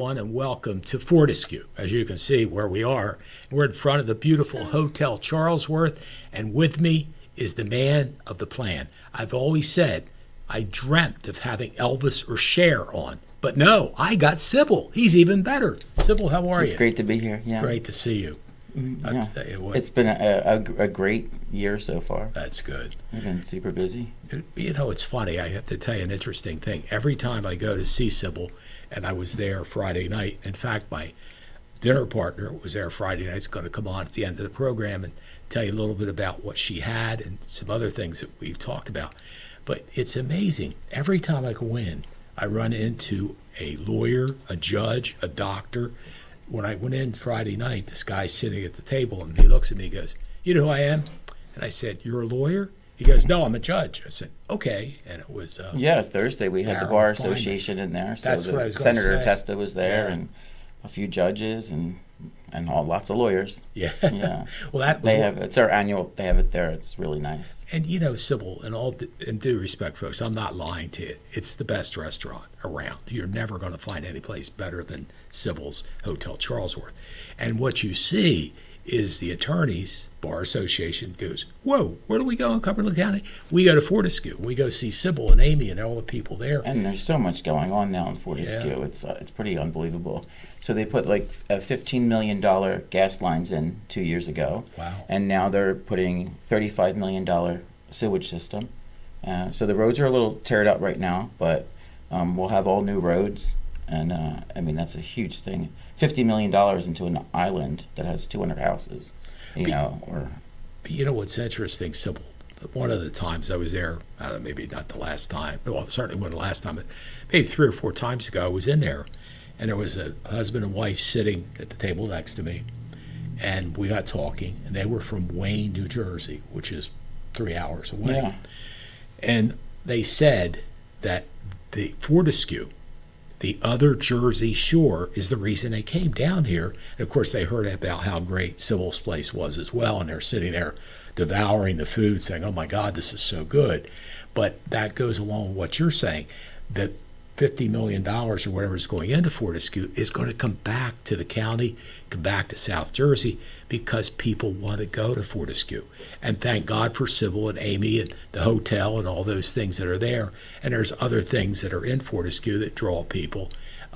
everyone, and welcome to Fortescue. As you can see where we are, we're in front of the beautiful Hotel Charlesworth, and with me is the man of the plan. I've always said I dreamt of having Elvis or Cher on, but no, I got Syboll. He's even better. Syboll, how are you? It's great to be here. Yeah, Great to see you. Yeah. Tell you what, It's been a great year so far. that's good. I've been super busy. You know, it's funny. I have to tell you an interesting thing. Every time I go to see Syboll, and I was there Friday night. In fact, my dinner partner was there Friday night. It's going to come on at the end of the program and tell you a little bit about what she had and some other things that we've talked about. But it's amazing. Every time I go in, I run into a lawyer, a judge, a doctor. When I went in Friday night, this guy's sitting at the table, and he looks at me and goes, "You know who I am?" And I said, "You're a lawyer?" He goes, "No, I'm a judge." I said, "Okay." And it was Yeah, Thursday we had the Aaron Bar Feynman. Association in there. So That's what I was gonna Senator say. Testa was there, Yeah. and a few judges, and lots of lawyers. yeah. Yeah, Well, that was they have it's our annual. They have it there. It's really nice. And you know, Syboll, in due respect, folks, I'm not lying to you. It's the best restaurant around. You're never going to find any place better than Syboll's Hotel Charlesworth. And what you see is the attorneys, Bar Association goes, "Whoa, where do we go in Cumberland County?" We go to Fortescue. We go see Syboll and Amy and all the people there. And there's so much going on now in Fortescue. Yeah. It's pretty unbelievable. So they put like $15 million gas lines in 2 years ago. Wow. And now they're putting $35 million sewage system. So the roads are a little teared up right now, but we'll have all new roads. And I mean, that's a huge thing. $50 million into an island that has 200 houses, or But you know what's interesting, Syboll? One of the times I was there, maybe not the last time, well, certainly wasn't the last time, but maybe 3 or 4 times ago, I was in there, and there was a husband and wife sitting at the table next to me, and we got talking, and they were from Wayne, New Jersey, which is 3 hours away. yeah. And they said that the Fortescue, the other Jersey shore, is the reason they came down here. And of course, they heard about how great Syboll's place was as well, and they're sitting there devouring the food, saying, "Oh my God, this is so good." But that goes along with what you're saying, that $50 million or whatever is going into Fortescue is going to come back to the county, come back to South Jersey, because people want to go to Fortescue. And thank God for Syboll and Amy and the hotel and all those things that are there. And there's other things that are in Fortescue that draw people.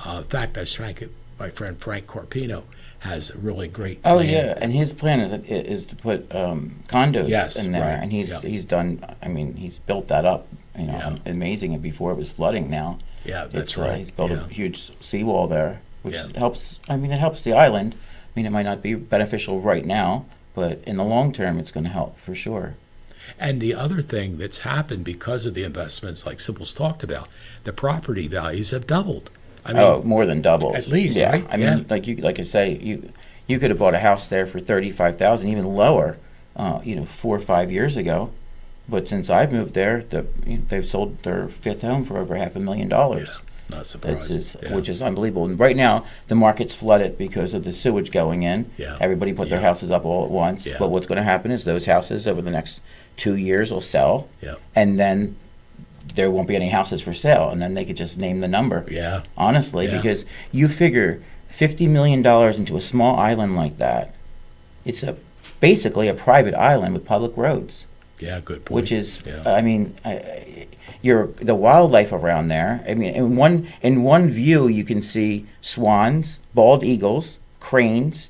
In fact, my friend Frank Carpino has a really great Oh plan. yeah, and his plan is to put condos Yes, in there, right. and Yeah. he's done. I mean, he's built that up. Yeah. Amazing. And before it was flooding. Now Yeah, that's it's right. he's built Yeah. a huge seawall there, which Yeah. helps. I mean, it helps the island. I mean, it might not be beneficial right now, but in the long term, it's going to help for sure. And the other thing that's happened because of the investments like Syboll's talked about, the property values have doubled. I mean, More than double. at least, yeah. right? I mean, Yeah. like I say, you could have bought a house there for $35,000, even lower, 4 or 5 years ago. But since I've moved there, they've sold their 5th home for over $500,000. Yeah, not surprised. Yeah. Which is unbelievable. And right now, the market's flooded because of the sewage going in. Yeah. Everybody put their Yeah. houses up all at once. Yeah. But what's going to happen is those houses over the next 2 years will sell, Yeah. and then there won't be any houses for sale, and then they could just name the number. Yeah. Honestly, Yeah. because you figure $50 million into a small island like that, it's basically a private island with public roads. Yeah, good point. Which is, Yeah. I mean, the wildlife around there. I mean, in one view you can see swans, bald eagles, cranes.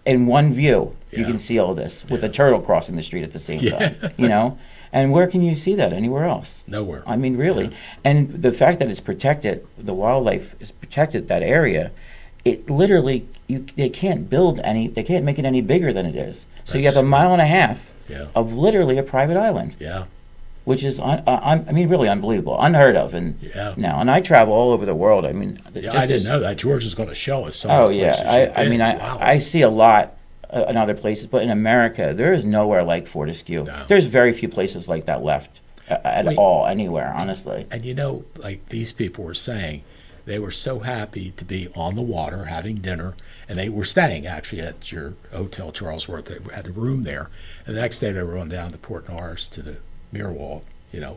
In one view, you Yeah. can see all this with Yeah. a turtle crossing the street at the same Yeah. time. And where can you see that anywhere else? Nowhere. I mean, really. And the fact that it's protected, the wildlife is protected, that area, it literally, they can't they can't make it any bigger than it is. So you have That's- 1.5 miles Yeah. of literally a private island, Yeah. which is, I mean, really unbelievable, unheard of. And Yeah. now, and I travel all over the world. I mean, Yeah, I didn't know that. George is going to show us some Oh of the places yeah, you've I mean, been. Wow. I see a lot in other places, but in America, there is nowhere like Fortescue. No. There's very few places like that left at Wait. all, anywhere, honestly. And like these people were saying, they were so happy to be on the water having dinner, and they were staying actually at your Hotel Charlesworth. They had a room there, and the next day they were on down to Port Norris to the Mirwall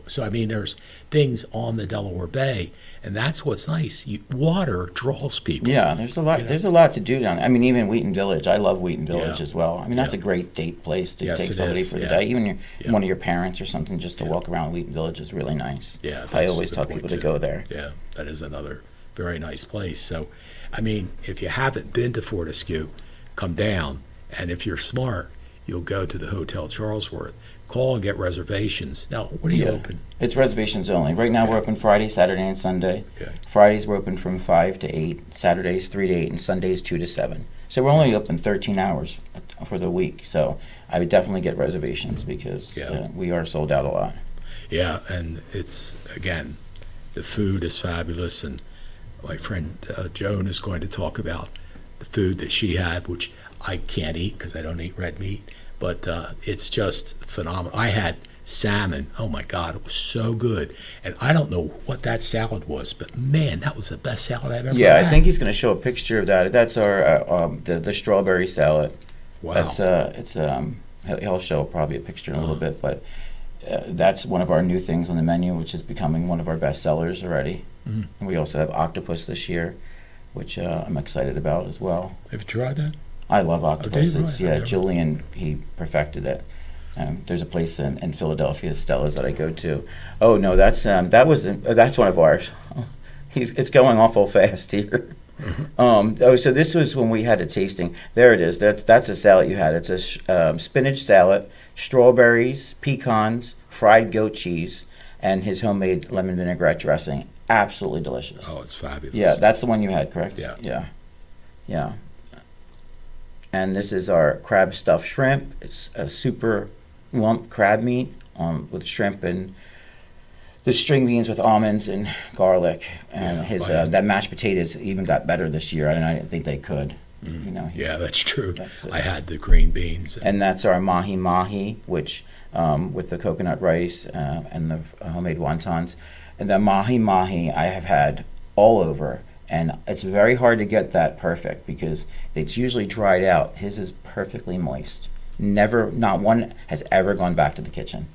So I mean, there's things on the Delaware Bay, and that's what's nice. Water draws people. Yeah, there's a lot. There's a lot to do down there. I mean, even Wheaton Village. I love Wheaton Village Yeah. as well. I mean, that's Yeah. a great date place to Yes, take it somebody is. for the Yeah. day. Even Yeah. one of your parents or something, just to Yeah. walk around Wheaton Village is really nice. Yeah, I that's always a good tell point, people to too. go there. Yeah, that is another very nice place. So, I mean, if you haven't been to Fortescue, come down, and if you're smart, you'll go to the Hotel Charlesworth. Call and get reservations. Now, what are you Yeah. open? It's reservations only. Right now, we're Okay. open Friday, Saturday, and Sunday. Okay. Fridays we're open from 5 to 8. Saturdays 3 to 8, and Sundays 2 to 7. So we're only open 13 hours for the week. So I would definitely get reservations because Yeah. we are sold out a lot. Yeah, and it's, again, the food is fabulous, and my friend Joan is going to talk about the food that she had, which I can't eat because I don't eat red meat, but it's just phenomenal. I had salmon. Oh my God, it was so good. And I don't know what that salad was, but man, that was the best salad I've ever Yeah, had. I think he's going to show a picture of that. That's our the strawberry salad. Wow. That's he'll show probably a picture in a little bit, but that's one of our new things on the menu, which is becoming one of our best sellers already. Mhm. And we also have octopus this year, which I'm excited about as well. Have you tried that? I love octopus. you? It's, Right. I've never- Julian, he perfected it. There's a place in Philadelphia, Stella's, that I go to. Oh no, that's one of ours. It's going awful fast here. So this was when we had a tasting. There it is. That's a salad you had. It's a spinach salad, strawberries, pecans, fried goat cheese, and his homemade lemon vinaigrette dressing. Absolutely delicious. Oh, it's fabulous. Yeah, that's the one you had, correct? Yeah. Yeah. And this is our crab stuffed shrimp. It's a super lump crab meat with shrimp and the string beans with almonds and garlic. And Yeah, his oh, yeah. that mashed potatoes even got better this year. I didn't think they could. Yeah, that's true. That's it. I had the green beans. And that's our mahi mahi, which with the coconut rice and the homemade wontons. And the mahi mahi I have had all over. And it's very hard to get that perfect because it's usually dried out. His is perfectly moist. Not one has ever gone back to the kitchen.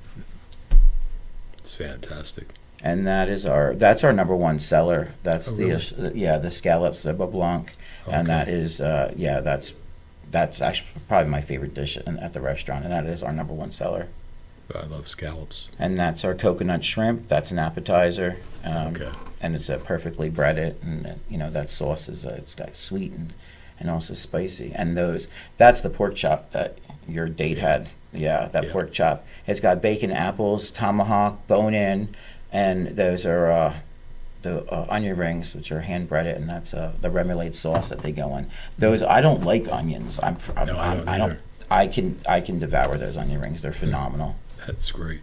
It's fantastic. And that's our number one seller. That's Oh, the scallops, the beurre blanc, and Okay. that is that's actually probably my favorite dish at the restaurant, and that is our number one seller. I love scallops. And that's our coconut shrimp. That's an appetizer. Okay. And it's perfectly breaded, and that sauce is it's got sweet and also spicy. And that's the pork chop that your date had. Yeah, that Yeah. pork chop. It's got bacon, apples, tomahawk, bone in, and those are the onion rings, which are hand breaded, and that's the remoulade sauce that they go in. Those I don't like onions. No, I don't either. I can devour those onion rings. They're phenomenal. That's great.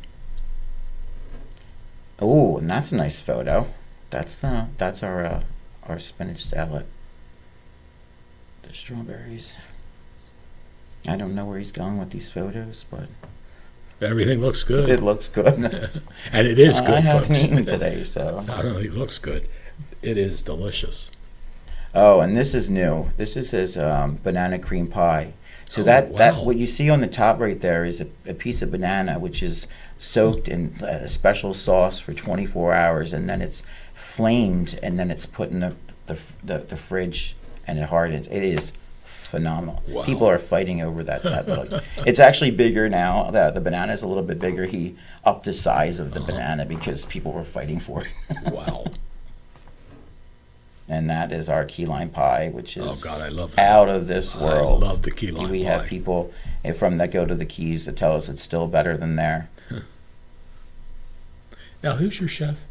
Oh, and that's a nice photo. That's our spinach salad. The strawberries. I don't know where he's going with these photos, but Everything looks good. it looks good. And it is good, I haven't folks. eaten today, so. Not only looks good, it is delicious. Oh, and this is new. This is his banana cream pie. So Oh, that wow. what you see on the top right there is a piece of banana, which is soaked in a special sauce for 24 hours, and then it's flamed, and then it's put in the fridge, and it hardens. It is phenomenal. Wow. People are fighting over that little. It's actually bigger now. The banana is a little bit bigger. He upped the size of the banana because people were fighting for it. Wow. And that is our key lime pie, which is Oh, God, I love that. out of this world. I love the key lime We pie. have people that go to the Keys that tell us it's still better than there. Now, who's your chef?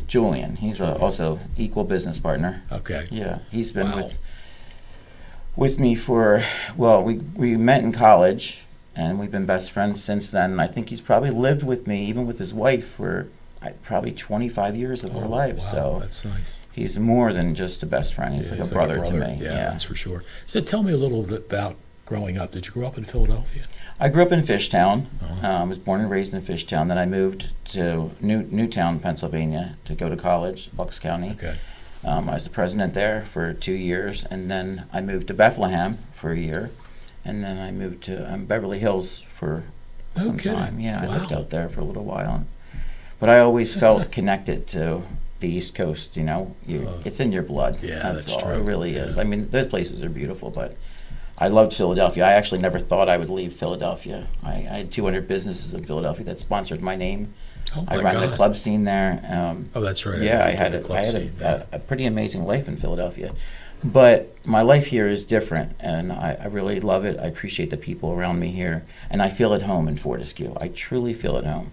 Julian, he's also equal business partner. Okay. Yeah, he's been Wow. with me we met in college, and we've been best friends since then. And I think he's probably lived with me, even with his wife, for probably 25 years of our lives. Wow, So that's nice. he's more than just a best friend. He's Yeah, like a brother to me. Yeah, that's for sure. So tell me a little bit about growing up. Did you grow up in Philadelphia? I grew up in Fishtown. Uh-huh. I was born and raised in Fishtown. Then I moved to Newtown, Pennsylvania, to go to college, Bucks County. Okay. I was the president there for 2 years, and then I moved to Bethlehem for a year, and then I moved to Beverly Hills for No some kidding. time. Yeah, I lived Wow. out there for a little while. but I always felt connected to the East Coast. You know, it's in your blood. Yeah, that's all. true. It really is. Yeah. I mean, those places are beautiful, but I loved Philadelphia. I actually never thought I would leave Philadelphia. I had 200 businesses in Philadelphia that sponsored my name. Oh I my ran God. the club scene there. Oh, that's right. Yeah, I had a pretty amazing life in Philadelphia. But my life here is different, and I really love it. I appreciate the people around me here, and I feel at home in Fortescue. I truly feel at home.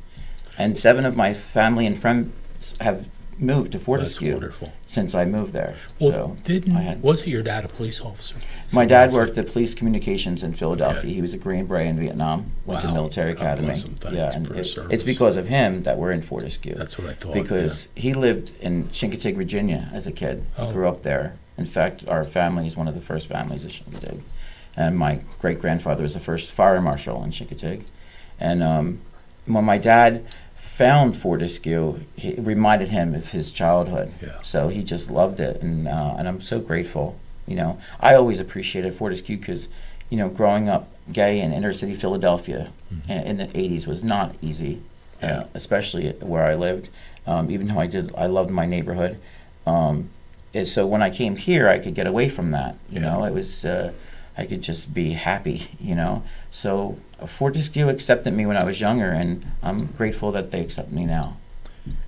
And 7 of my family and friends have moved to Fortescue wonderful. since I moved there. Well, So wasn't your dad a police officer? my dad worked at police communications in Philadelphia. Okay. He was a Green Beret in Vietnam, went to Wow. military God academy. bless him. Thank Yeah, you and for his service. it's because of him that we're in Fortescue. That's what I thought. Because he lived in Chincoteague, Virginia as a kid. He Oh. grew up there. In fact, our family is one of the first families at Chincoteague. And my great-grandfather was the first fire marshal in Chincoteague. And when my dad found Fortescue, it reminded him of his childhood. Yeah. So he just loved it, and I'm so grateful. You know, I always appreciated Fortescue because, you know, growing up gay in inner city Philadelphia in the 80s was not easy, Yeah. especially where I lived. Even though I loved my neighborhood. So when I came here, I could get away from that. You know, it was I could just be happy. You know, so Fortescue accepted me when I was younger, and I'm grateful that they accept me now.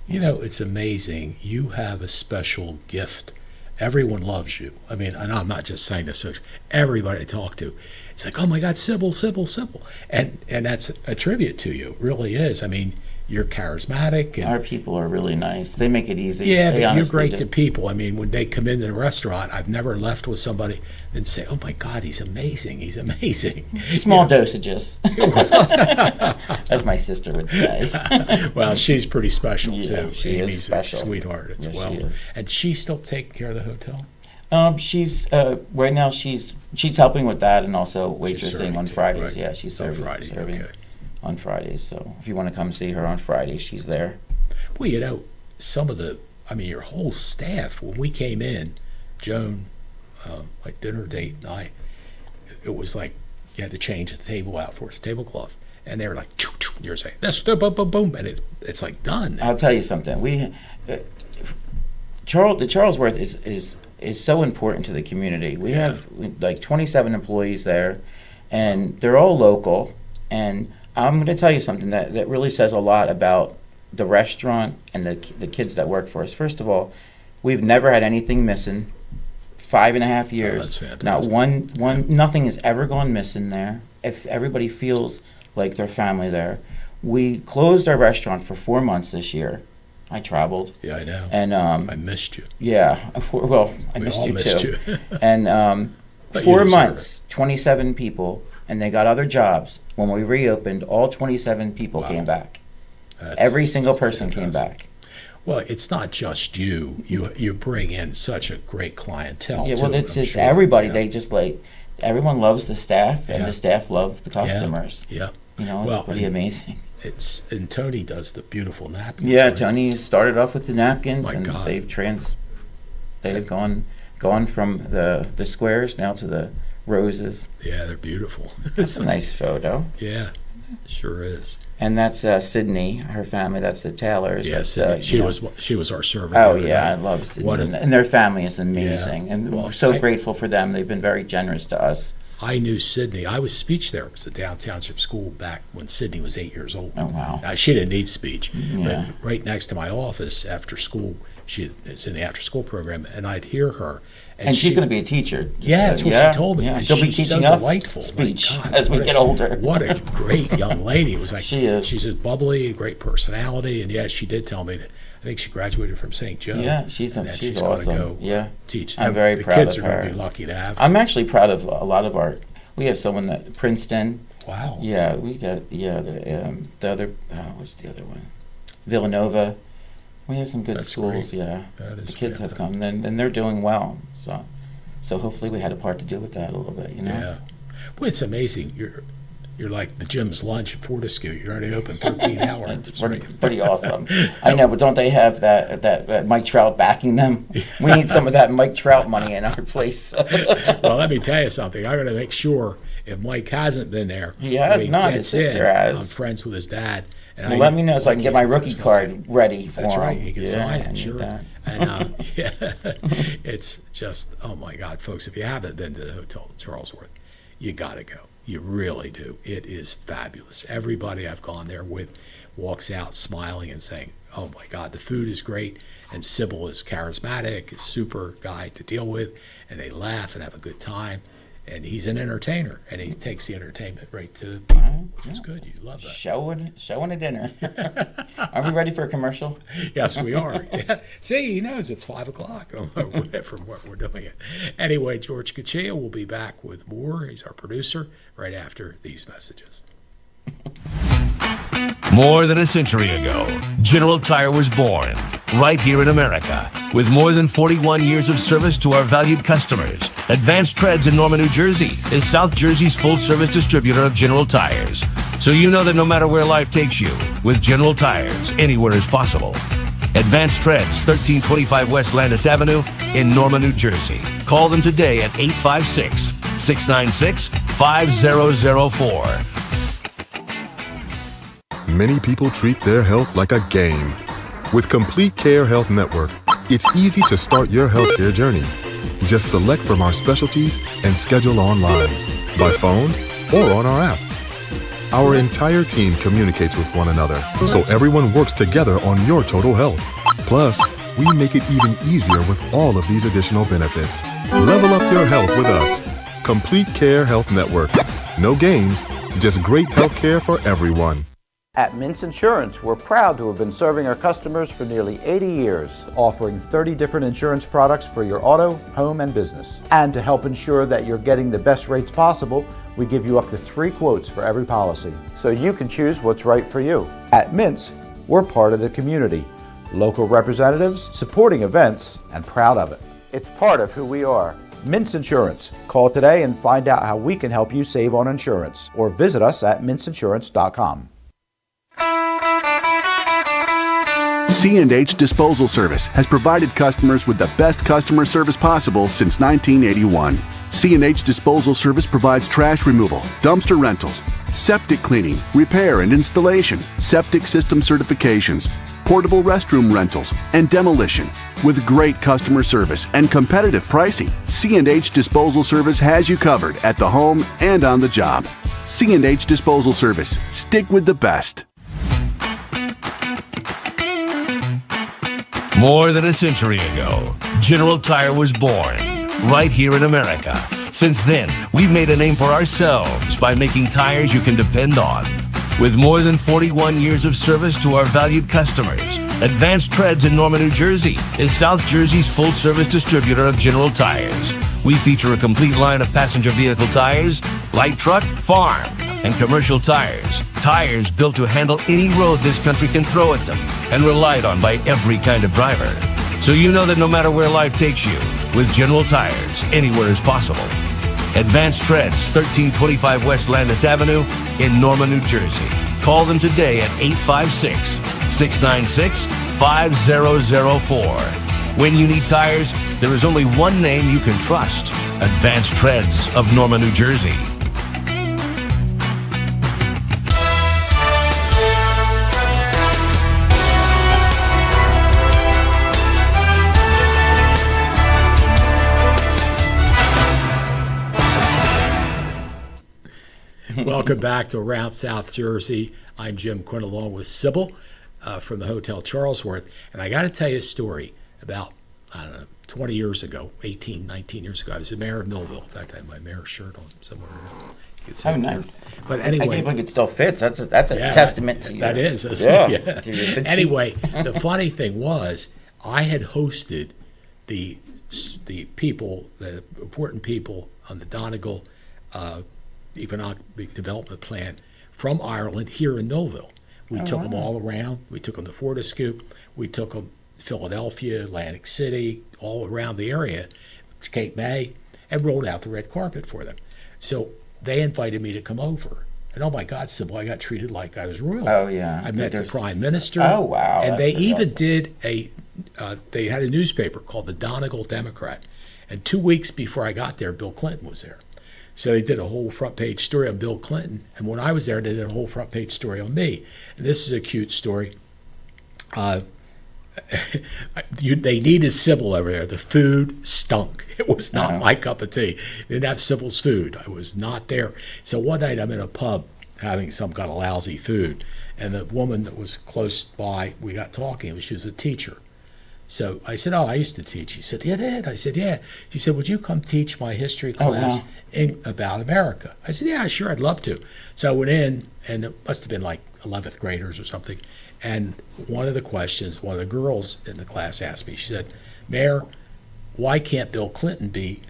You know, it's amazing. You have a special gift. Everyone loves you. I mean, and I'm not just saying this, folks. Everybody I talk to, it's like, oh my God, Syboll, Syboll, Syboll. And that's a tribute to you. It really is. I mean, you're charismatic. And Our people are really nice. They make it easy. yeah, They but you're honestly great do. to people. I mean, when they come into the restaurant, I've never left with somebody and say, oh my God, he's amazing. He's amazing. Small dosages, as my sister would say. Well, she's pretty special Yeah, too. she is Amy's special. a sweetheart as Yes, well. she is. And she's still taking care of the hotel? She's right now. She's helping with that and also waitressing serving on too, Fridays. right. Yeah, she's Oh, serving, Friday, serving okay. on Fridays. So if you want to come see her on Fridays, she's there. Well, you know, your whole staff, when we came in, Joan, like dinner date and it was like you had to change the table out for us, tablecloth. And they were like, choo, choo, you're saying, this, boom, boom, boom, and it's like done. I'll tell you something. The Charlesworth is so important to the community. We have like 27 employees there, and they're all local. And I'm going to tell you something that really says a lot about the restaurant and the kids that work for us. First of all, we've never had anything missing. 5.5 years. that's Not fantastic. nothing has ever gone missing there. If everybody feels like their family there. We closed our restaurant for 4 months this year. I traveled. Yeah, I know. And I missed you. yeah, I We missed all you missed too. you. And But you 4 deserve months, 27 people, and they got other jobs. When we reopened, all 27 people Wow. came back. That's Every single person came fantastic. back. Well, it's not just you. You bring in such a great clientele. Yeah, well, too, it's I'm just sure. everybody. Yeah. They just everyone loves the staff, and Yeah. the staff love the customers. Yeah. You know, it's Well, pretty amazing. And Tony does the beautiful napkins. Yeah, right? Tony started off with the napkins, My and God. they've gone from the squares now to the roses. Yeah, they're beautiful. It's a nice photo. Yeah, sure is. And that's Sydney, her family. That's the Taylors. Yeah, That's, Sydney, you know. she was our server. Oh the other yeah, I night. love Sydney, What a- and their family is amazing, and Well, we're so I- grateful for them. They've been very generous to us. I knew Sydney. I was speech therapist at Down Township School back when Sydney was 8 years old. Oh wow. She didn't need speech, Yeah. but right next to my office after school, she is in the after school program, and I'd hear her. And she's going to be a teacher. Yeah, that's what she told me. Yeah, And she'll be she's so teaching us delightful. My speech God, as we what a- get older. What a great young lady. It was like She is. she's as bubbly, a great personality, and yeah, she did tell me that I think she graduated from St. Joe. Yeah, she's and that she's gonna awesome. go Yeah, teach. I'm very the proud kids of are going her. to be lucky to have her. I'm actually proud of a lot of our. We have someone that Princeton. Wow. Yeah, we got the other. What's the other one? Villanova. We have some good That's schools. great. Yeah, That is the kids have fantastic. come and they're doing well. So hopefully we had a part to do with that a little bit. You know. Yeah. Well, it's amazing. You're like the Jim's Lunch at Fortescue. You're already open 13 hours. It's pretty awesome. I know, but don't they have that Mike Trout backing them? We need some of that Mike Trout money in our place. Well, let me tell you something. I got to make sure if Mike hasn't been there. He has when not. gets His sister in, has. I'm friends with his dad, And Well, let me know so I can get my rookie he's card ready for him. That's right. You can sign I it, need sure. that. And yeah, it's just, oh my God, folks, if you haven't been to the Hotel Charlesworth, you got to go. You really do. It is fabulous. Everybody I've gone there with walks out smiling and saying, oh my God, the food is great. And Syboll is charismatic, is super guy to deal with, and they laugh and have a good time. And he's an entertainer, and he takes the entertainment right to people, which is good. You love that. Showing a dinner. Are we ready for a commercial? Yes, we are. Yeah. See, he knows it's 5 o'clock from what we're doing it. Anyway, George Kachia will be back with more. He's our producer right after these messages. More than a century ago, General Tire was born right here in America. With more than 41 years of service to our valued customers, Advanced Treads in Norman, New Jersey is South Jersey's full-service distributor of General Tires. So you know that no matter where life takes you, with General Tires, anywhere is possible. Advanced Treads, 1325 West Landis Avenue in Norman, New Jersey. Call them today at 856-696-5004. Many people treat their health like a game. With Complete Care Health Network, it's easy to start your healthcare journey. Just select from our specialties and schedule online, by phone, or on our app. Our entire team communicates with one another, so everyone works together on your total health. Plus, we make it even easier with all of these additional benefits. Level up your health with us. Complete Care Health Network. No games, just great healthcare for everyone. At Mintz Insurance, we're proud to have been serving our customers for nearly 80 years, offering 30 different insurance products for your auto, home, and business. And to help ensure that you're getting the best rates possible, we give you up to 3 quotes for every policy, so you can choose what's right for you. At Mintz, we're part of the community, local representatives, supporting events, and proud of it. It's part of who we are. Mintz Insurance. Call today and find out how we can help you save on insurance, or visit us at mintzinsurance.com. C&H Disposal Service has provided customers with the best customer service possible since 1981. C&H Disposal Service provides trash removal, dumpster rentals, septic cleaning, repair and installation, septic system certifications, portable restroom rentals, and demolition. With great customer service and competitive pricing, C&H Disposal Service has you covered at the home and on the job. C&H Disposal Service. Stick with the best. More than a century ago, General Tire was born right here in America. Since then, we've made a name for ourselves by making tires you can depend on. With more than 41 years of service to our valued customers, Advanced Treads in Norman, New Jersey is South Jersey's full-service distributor of General Tires. We feature a complete line of passenger vehicle tires, light truck, farm, and commercial tires. Tires built to handle any road this country can throw at them and relied on by every kind of driver. So you know that no matter where life takes you, with General Tires, anywhere is possible. Advanced Treads, 1325 West Landis Avenue in Norman, New Jersey. Call them today at 856-696-5004. When you need tires, there is only one name you can trust: Advanced Treads of Norman, New Jersey. Welcome back to Around South Jersey. I'm Jim Quinn along with Syboll from the Hotel Charlesworth. And I got to tell you a story about, 20 years ago, 18, 19 years ago. I was the mayor of Millville. In fact, I have my mayor's shirt on somewhere. You can see Oh, it there. nice. But I anyway. can't believe it still fits. That's a Yeah, testament to you. That is. Yeah. Yeah. To your physique. Anyway, the funny thing was, I had hosted the people, the important people on the Donegal Economic Development Plan from Ireland here in Millville. We took them all around. We took them to Fortescue. We took them to Philadelphia, Atlantic City, all around the area, Cape May, and rolled out the red carpet for them. So they invited me to come over. And oh my God, Syboll, I got treated like I was royal. Oh, yeah. I met the Prime Minister. Oh, wow. And That's they pretty even awesome. did they had a newspaper called the Donegal Democrat. And 2 weeks before I got there, Bill Clinton was there. So they did a whole front page story on Bill Clinton. And when I was there, they did a whole front page story on me. And this is a cute story. They needed Syboll over there. The food stunk. It was not my cup of tea. They didn't have Syboll's food. I was not there. So one night I'm in a pub having some kind of lousy food. And the woman that was close by, we got talking. She was a teacher. So I said, "Oh, I used to teach." She said, "You did?" I said, "Yeah." She said, "Would you come teach my history class about America?" I said, "Yeah, sure, I'd love to." So I went in, and it must have been like 11th graders or something. And one of the questions, one of the girls in the class asked me, she said, "Mayor, why can't Bill Clinton be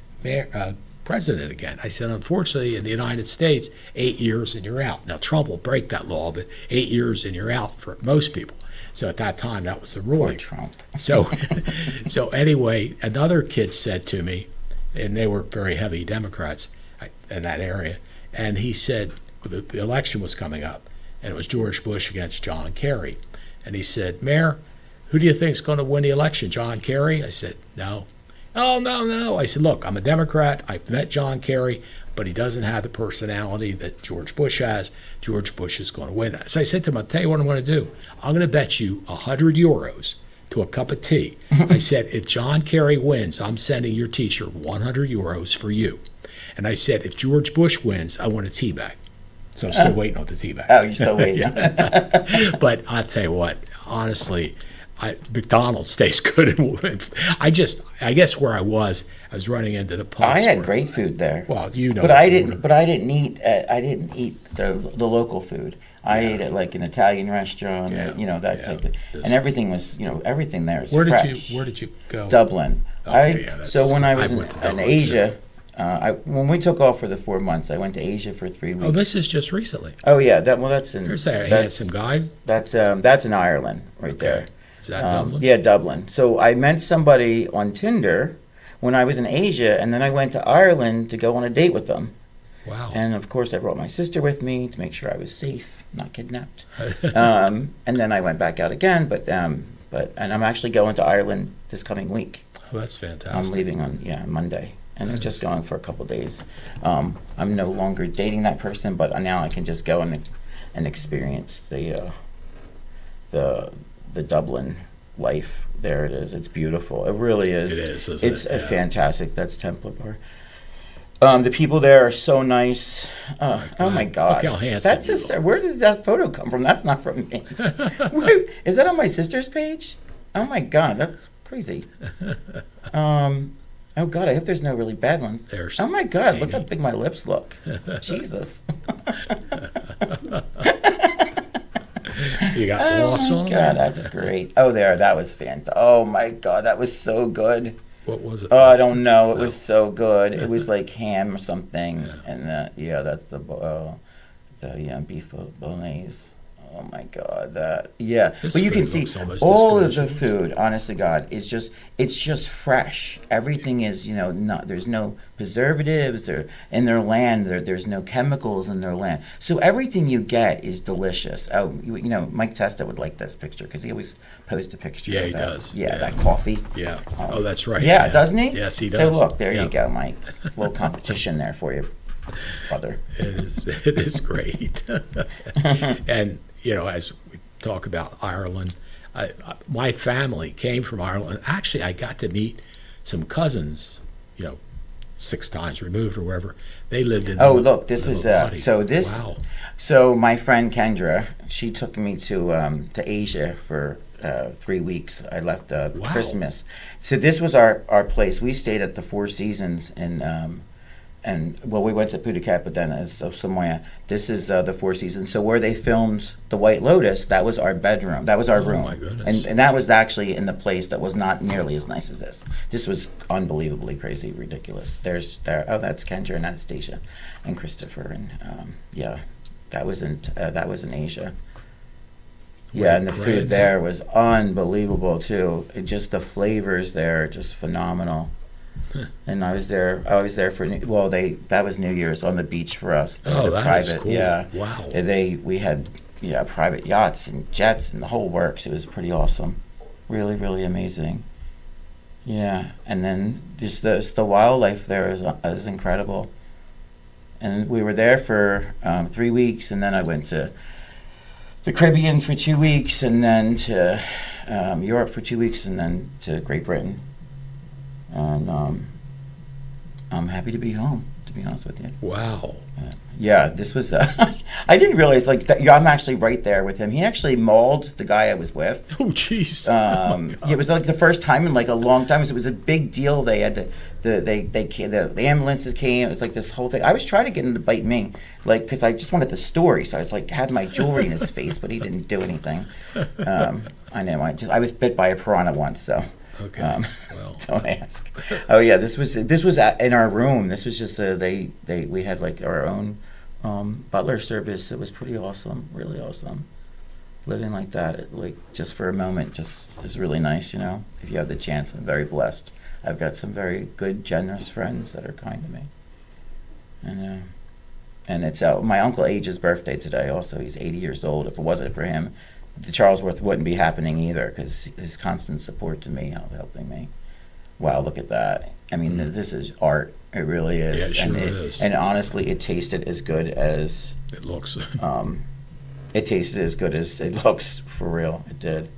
president again?" I said, "Unfortunately, in the United States, 8 years and you're out." Now, Trump will break that law, but 8 years and you're out for most people. So at that time, that was the ruling. Poor Trump. So anyway, another kid said to me, and they were very heavy Democrats in that area, and he said the election was coming up, and it was George Bush against John Kerry. And he said, "Mayor, who do you think is going to win the election, John Kerry?" I said, "No." "Oh, no." I said, "Look, I'm a Democrat. I've met John Kerry, but he doesn't have the personality that George Bush has. George Bush is going to win." So I said to him, "I'll tell you what I'm going to do. I'm going to bet you 100 euros to a cup of tea." I said, "If John Kerry wins, I'm sending your teacher 100 euros for you." And I said, "If George Bush wins, I want a tea bag." So I'm still waiting on the tea bag. Oh, you're still waiting. But I'll tell you what, honestly, McDonald's tastes good. I guess where I was running into the pub. I had great food there. Well, you know. But I didn't eat the local food. I ate at like an Italian restaurant, that type of, and everything was, everything there is fresh. Where did you go? Dublin. Okay, So when I was went to in Dublin, Asia, when we took off for the 4 months, I went to Asia for 3 weeks. Oh, this is just recently. Oh yeah, that's in. There's that handsome guy. That's in Ireland, right there. Is that Dublin? Yeah, Dublin. So I met somebody on Tinder when I was in Asia, and then I went to Ireland to go on a date with them. Wow. And of course, I brought my sister with me to make sure I was safe, not kidnapped. And then I went back out again, but and I'm actually going to Ireland this coming week. Oh, that's fantastic. I'm leaving on Monday, and I'm just going for a couple days. I'm no longer dating that person, but now I can just go and experience the Dublin life. There it is. It's beautiful. It really is. It is, isn't it's it? a fantastic. That's Templar Bar. The people there are so nice. Oh my God! Look how handsome That's you sister. Where did that photo come from? That's not from me. Wait, is that on my sister's page? Oh my God, that's crazy. Oh God, I hope there's no really bad ones. There's oh my God, look how Amy. big my lips look. Jesus. You got lost on God, them? that's great. Oh, that was fantastic. Oh my God, that was so good. What was it? Oh, I don't know. It was so good. It was like ham or something, and that's the beef bolognese. Oh my God, but you can see all of the food. Honest to God, it's just fresh. Everything is there's no preservatives. They're in their land. There's no chemicals in their land. So everything you get is delicious. Oh, Mike Testa would like this picture because he always posts a picture. Yeah, of he that. does. Yeah, that coffee. Yeah. Oh, that's right. Yeah, doesn't he? Yes, he does. So look, there Yeah. you go, Mike. A little competition there for you, brother. It is great. And as we talk about Ireland, my family came from Ireland. Actually, I got to meet some cousins, 6 times removed or wherever. They lived in. Oh, look, this is Wow. So my friend Kendra, she took me to Asia for 3 weeks. I left Christmas. So this was our place. We stayed at the Four Seasons we went to Phuket, but then somewhere. This is the Four Seasons. So where they filmed The White Lotus, that was our bedroom. That was our room. Oh my goodness. And that was actually in the place that was not nearly as nice as this. This was unbelievably crazy, ridiculous. That's Kendra and Anastasia, and Christopher, and that was in Asia. Yeah, and the food there was unbelievable too. The flavors there are just phenomenal. And I was there for that was New Year's on the beach for us. They had a that private, is cool. Yeah. Wow. We had private yachts and jets and the whole works. It was pretty awesome. Really, really amazing. Yeah, and then just the wildlife there is incredible. and we were there for 3 weeks, and then I went to the Caribbean for 2 weeks, and then to Europe for 2 weeks, and then to Great Britain. And I'm happy to be home, to be honest with you. Wow. Yeah, this was. I didn't realize that. Yeah, I'm actually right there with him. He actually mauled the guy I was with. Oh, jeez. It was like the first time in like a long time. So it was a big deal. They had to, the ambulances came. It was like this whole thing. I was trying to get him to bite me, like, because I just wanted the story. So I was like, had my jewelry in his face, but he didn't do anything. I know. I was bit by a piranha once, so. Okay. Well, don't ask. Oh yeah, this was in our room. This was just we had like our own butler service. It was pretty awesome, really awesome. Living like that, like just for a moment, just is really nice. If you have the chance, I'm very blessed. I've got some very good, generous friends that are kind to me. And it's my Uncle Age's birthday today. Also, he's 80 years old. If it wasn't for him, the Charlesworth wouldn't be happening either, because his constant support to me, helping me. Wow, look at that. I mean, this is art. It really is. Yeah, it sure is. And honestly, it tasted as good as... It looks. It tasted as good as it looks, for real. It did.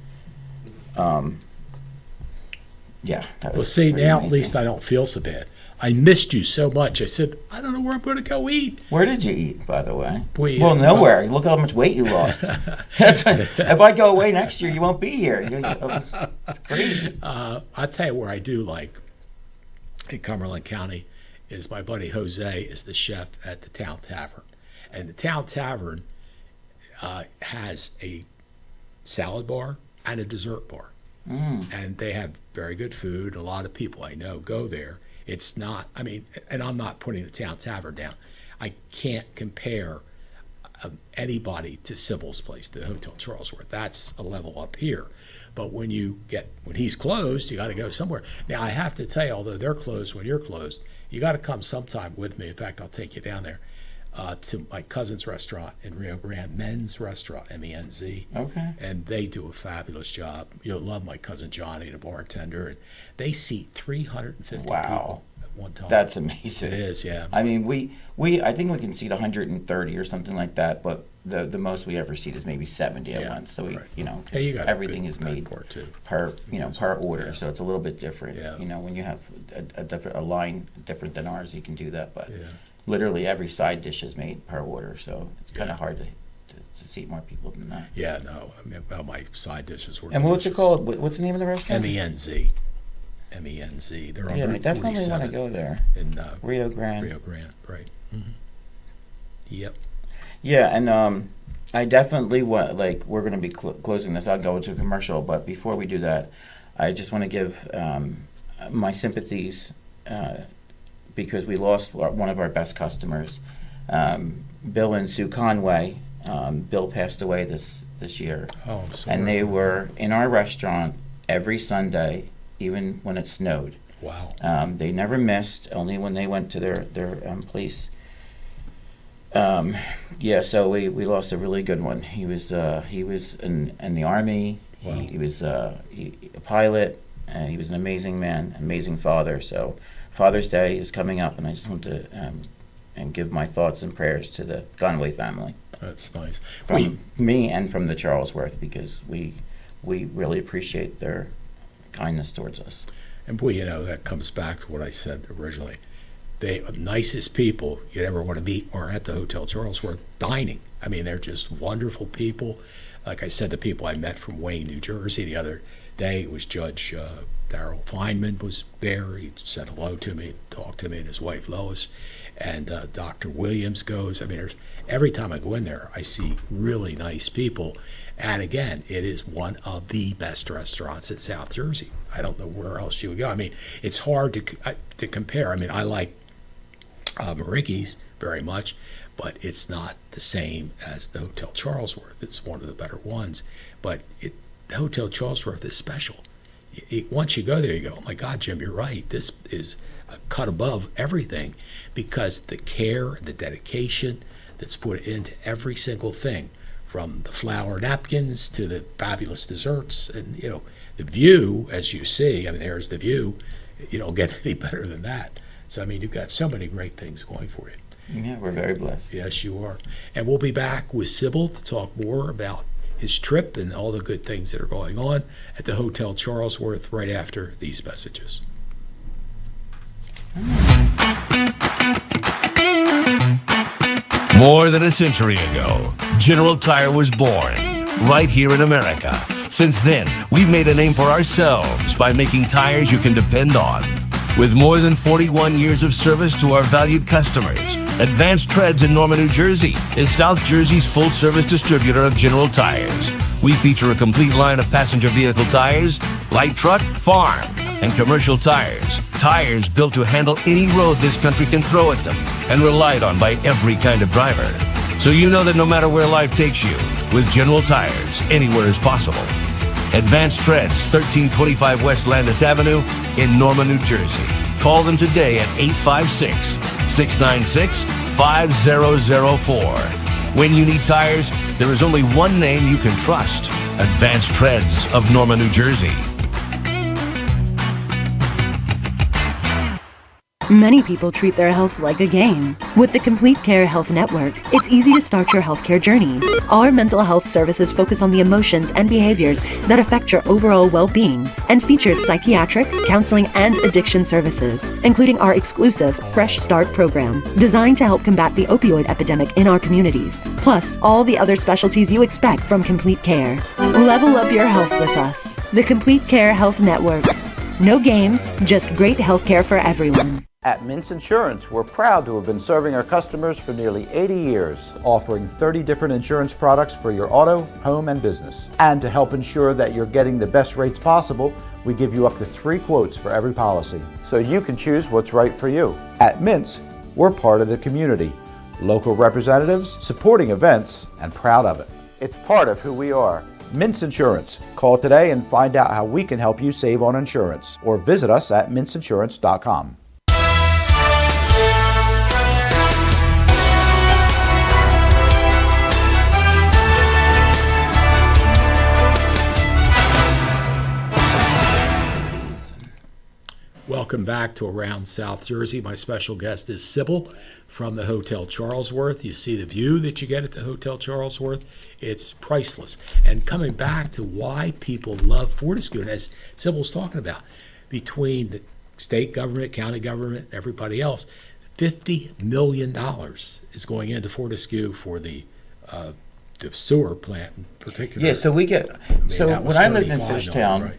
Yeah, that was Well, see, pretty now amazing. at least I don't feel so bad. I missed you so much. I said, I don't know where I'm going to go eat. Where did you eat, by the way? Well, Nowhere. Look how much weight you lost. If I go away next year, you won't be here. It's crazy. I'll tell you where I do like in Cumberland County is my buddy Jose is the chef at the Town Tavern. And the Town Tavern has a salad bar and a dessert bar. And they have very good food. A lot of people I know go there. It's not, I mean, and I'm not putting the Town Tavern down. I can't compare anybody to Syboll's place, the Hotel Charlesworth. That's a level up here. But when he's closed, you got to go somewhere. Now, I have to tell you, although they're closed when you're closed, you got to come sometime with me. In fact, I'll take you down there to my cousin's restaurant in Rio Grande, Men's Restaurant, M-E-N-Z. Okay. And they do a fabulous job. You'll love my cousin Johnny, the bartender. And they seat 350 people at one time. That's amazing. It is, yeah. I mean, I think we can seat 130 or something like that, but the most we ever seat is maybe 70 at once. So we, right. Cause Yeah, you got a everything good is made part too. per order, so it's a little bit different. Yeah. When you have a line different than ours, you can do that, but Yeah. literally every side dish is made per order, so it's kind of hard to seat more people than that. Yeah, no. I mean, well, my side dishes were And what's it delicious. called? What's the name of the restaurant? M-E-N-Z. M-E-N-Z. They're on Yeah, I Route definitely want 47 to go there. in Rio Grande. Rio Grande, right. Mm-hmm. Yep. Yeah, and I definitely want, we're going to be closing this. I'll go into a commercial, but before we do that, I just want to give my sympathies because we lost one of our best customers, Bill and Sue Conway. Bill passed away this year. Oh, I'm sorry. And they were in our restaurant every Sunday, even when it snowed. Wow. They never missed, only when they went to their place. So we lost a really good one. He was in the Army. Wow. He was a pilot, and he was an amazing man, amazing father. So Father's Day is coming up, and I just want to and give my thoughts and prayers to the Conway family. That's nice. From me and from the Charlesworth, because we really appreciate their kindness towards us. And boy, that comes back to what I said originally. They are the nicest people you'd ever want to meet are at the Hotel Charlesworth dining. I mean, they're just wonderful people. Like I said, the people I met from Wayne, New Jersey the other day, it was Judge Darrell Feynman was there. He said hello to me, talked to me, and his wife Lois. And Dr. Williams goes. I mean, every time I go in there, I see really nice people. And again, it is one of the best restaurants in South Jersey. I don't know where else you would go. I mean, it's hard to compare. I mean, I like Maricki's very much, but it's not the same as the Hotel Charlesworth. It's one of the better ones. But the Hotel Charlesworth is special. Once you go there, you go, oh my God, Jim, you're right. This is a cut above everything, because the care and the dedication that's put into every single thing, from the flower napkins to the fabulous desserts, and the view, as you see. I mean, there's the view. You don't get any better than that. So, I mean, you've got so many great things going for you. Yeah, we're very blessed. Yes, you are. And we'll be back with Syboll to talk more about his trip and all the good things that are going on at the Hotel Charlesworth right after these messages. More than a century ago, General Tire was born right here in America. Since then, we've made a name for ourselves by making tires you can depend on. With more than 41 years of service to our valued customers, Advanced Treads in Norman, New Jersey is South Jersey's full-service distributor of General Tires. We feature a complete line of passenger vehicle tires, light truck, farm, and commercial tires. Tires built to handle any road this country can throw at them and relied on by every kind of driver. So you know that no matter where life takes you, with General Tires, anywhere is possible. Advanced Treads, 1325 West Landis Avenue in Norman, New Jersey. Call them today at 856-696-5004. When you need tires, there is only one name you can trust. Advanced Treads of Norman, New Jersey. Many people treat their health like a game. With the Complete Care Health Network, it's easy to start your healthcare journey. Our mental health services focus on the emotions and behaviors that affect your overall well-being and features psychiatric, counseling, and addiction services, including our exclusive Fresh Start program, designed to help combat the opioid epidemic in our communities, plus all the other specialties you expect from Complete Care. Level up your health with us. The Complete Care Health Network. No games, just great healthcare for everyone. At Mintz Insurance, we're proud to have been serving our customers for nearly 80 years, offering 30 different insurance products for your auto, home, and business. And to help ensure that you're getting the best rates possible, we give you up to 3 quotes for every policy, so you can choose what's right for you. At Mintz, we're part of the community, local representatives, supporting events, and proud of it. It's part of who we are. Mintz Insurance. Call today and find out how we can help you save on insurance, or visit us at mintzinsurance.com. Welcome back to Around South Jersey. My special guest is Syboll from the Hotel Charlesworth. You see the view that you get at the Hotel Charlesworth. It's priceless. And coming back to why people love Fortescue, and as Syboll's talking about, between the state government, county government, everybody else, $50 million is going into Fortescue for the sewer plant in particular. Yeah, so we get, that was when I lived in 35 Fishtown, right.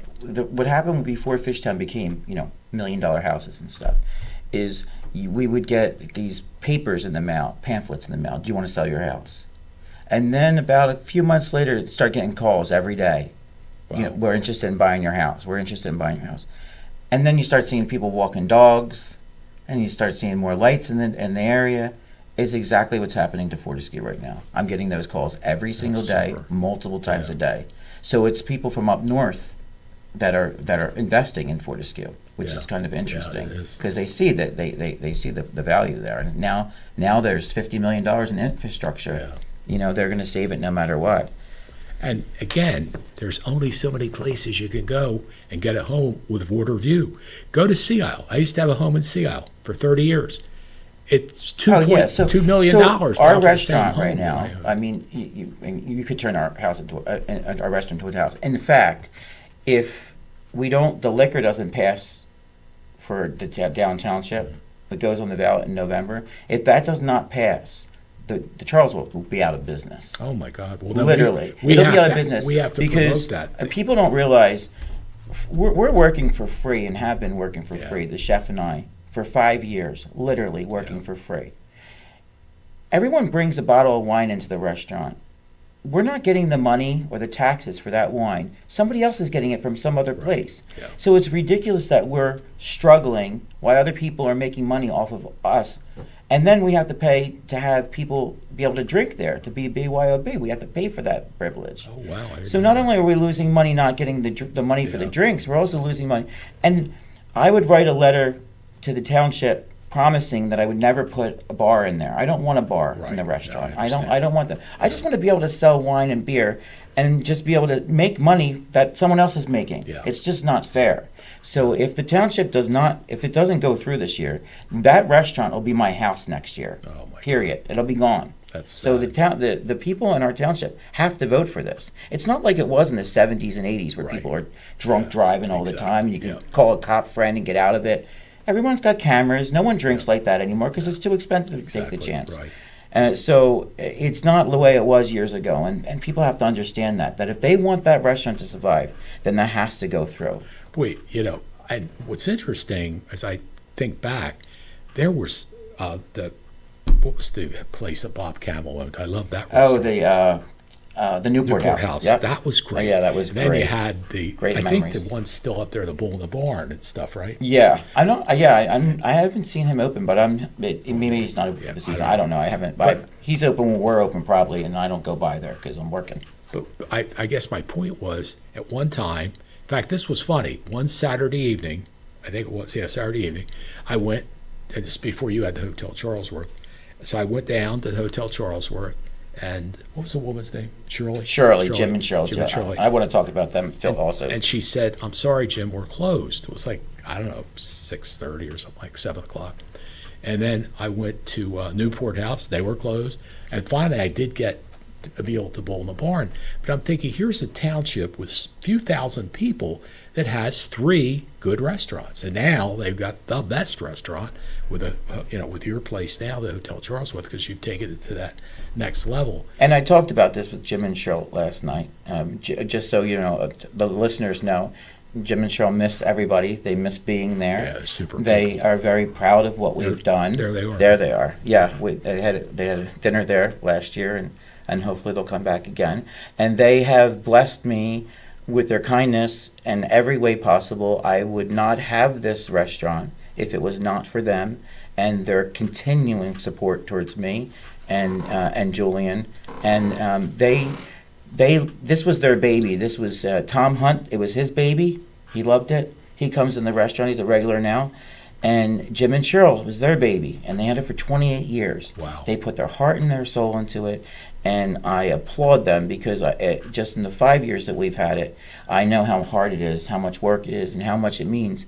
what happened before Fishtown became, $1 million houses and stuff, is we would get these papers in the mail, pamphlets in the mail. Do you want to sell your house? And then about a few months later, start getting calls every day. Wow. We're interested in buying your house. We're interested in buying your house. And then you start seeing people walking dogs, and you start seeing more lights in the area. It's exactly what's happening to Fortescue right now. I'm getting those calls every single day, super. multiple times Yeah. a day. So it's people from up north that are investing in Fortescue, which Yeah. is kind of interesting Yeah, it is. because they see that they see the value there. And now there's $50 million in infrastructure. Yeah. They're going to save it no matter what. And again, there's only so many places you can go and get a home with water view. Go to Sea Isle. I used to have a home in Sea Isle for 30 years. It's $2 million. So now our for the same restaurant right home. now, I mean, you could turn our house into our restaurant into a house. In fact, if the liquor doesn't pass for the down township, it goes on the ballot in November. If that does not pass, the Charlesworth will be out of business. Oh my God! Well, then Literally, we it'll have be out of to- business We have to because promote that. people don't realize we're working for free and have been working for Yeah. free. The chef and I for 5 years, literally working for free. Everyone brings a bottle of wine into the restaurant. We're not getting the money or the taxes for that wine. Somebody else is getting it from some other place. Yeah. So it's ridiculous that we're struggling while other people are making money off of us. And then we have to pay to have people be able to drink there, to be BYOB. We have to pay for that privilege. Oh wow! I didn't So know not that. only are we losing money not getting the money for the Yeah. drinks, we're also losing money. And I would write a letter to the township promising that I would never put a bar in there. I don't want a bar Right. in the No, restaurant. I understand. I don't want that. I just want to be able to sell wine and beer and just be able to make money that someone else is making. Yeah. It's just not fair. So if the township if it doesn't go through this year, that restaurant will be my house next year. Oh, my period. It'll be gone. That's so sad. the people in our township have to vote for this. It's not like it was in the 70s and 80s where Right. people are drunk driving all the Exactly. time. You can Yeah. call a cop friend and get out of it. Everyone's got cameras. No one drinks like that anymore because it's too expensive to take the Exactly, chance. right. So it's not the way it was years ago, and people have to understand that if they want that restaurant to survive, then that has to go through. Wait, and what's interesting as I think back, there was what was the place that Bob Camel owned? I love that Oh, restaurant. the Newport House. Yep. That was great. Oh, yeah, that was and then great. you had Great I memories. think the one's still up there, the Bull in the Barn and stuff, right? Yeah, I don't. I haven't seen him open, but maybe he's not open for the season. I don't know. I haven't. But he's open when we're open probably, and I don't go by there because I'm working. But I guess my point was, at one time, in fact, this was funny. One Saturday evening, I think it was, Saturday evening, I went, and this is before you had the Hotel Charlesworth. So I went down to the Hotel Charlesworth, and what was the woman's name? Shirley? Shirley, Jim and Shirley. Jim and Shirley. I want to talk about them also. And she said, "I'm sorry, Jim, we're closed." It was like, I don't know, 6:30 or something, like 7 o'clock. And then I went to Newport House. They were closed. And finally, I did get a meal to Bull in the Barn. But I'm thinking, here's a township with a few thousand people that has 3 good restaurants. And now they've got the best restaurant with with your place now, the Hotel Charlesworth, because you've taken it to that next level. And I talked about this with Jim and Cheryl last night. Just so you know, the listeners know, Jim and Cheryl miss everybody. They miss being there. Yeah, super They are very proud of what we've done. There they are. There they are. Yeah, they had a dinner there last year, and hopefully they'll come back again. And they have blessed me with their kindness in every way possible. I would not have this restaurant if it was not for them and their continuing support towards me and Julian. And this was their baby. This was Tom Hunt. It was his baby. He loved it. He comes in the restaurant. He's a regular now. And Jim and Cheryl was their baby, and they had it for 28 years. Wow. They put their heart and their soul into it, and I applaud them because just in the 5 years that we've had it, I know how hard it is, how much work it is, and how much it means.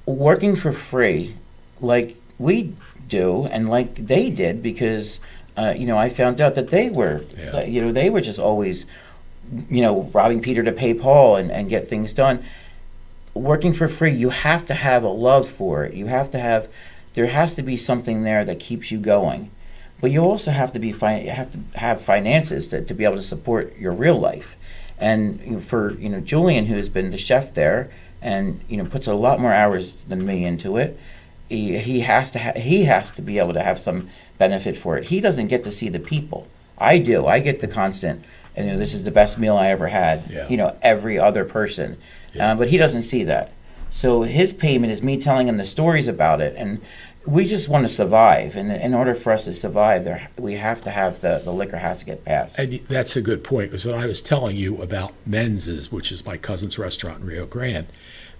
Working for free, like we do, and like they did, because I found out that they were, they were just always, robbing Peter to pay Paul and get things done. Working for free, you have to have a love for it. There has to be something there that keeps you going. But you also have to have finances to be able to support your real life. And for Julian, who has been the chef there, and puts a lot more hours than me into it, he has to be able to have some benefit for it. He doesn't get to see the people. I do. I get the constant. And this is the best meal I ever had. Yeah. Every other person. Yeah. But he doesn't see that. So his payment is me telling him the stories about it. And we just want to survive. And in order for us to survive, we have to have the liquor has to get passed. And that's a good point, because when I was telling you about Menz's, which is my cousin's restaurant in Rio Grande,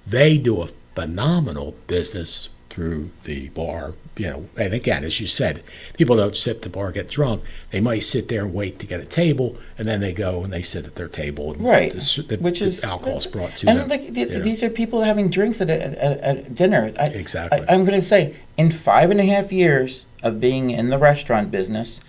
they do a phenomenal business through the bar. And again, as you said, people don't sit at the bar, get drunk. They might sit there and wait to get a table, and then they go and they sit at their table. And Right. Which is alcohol's brought to and them. These are people having drinks at dinner. Exactly. I'm going to say, in 5.5 years of being in the restaurant business,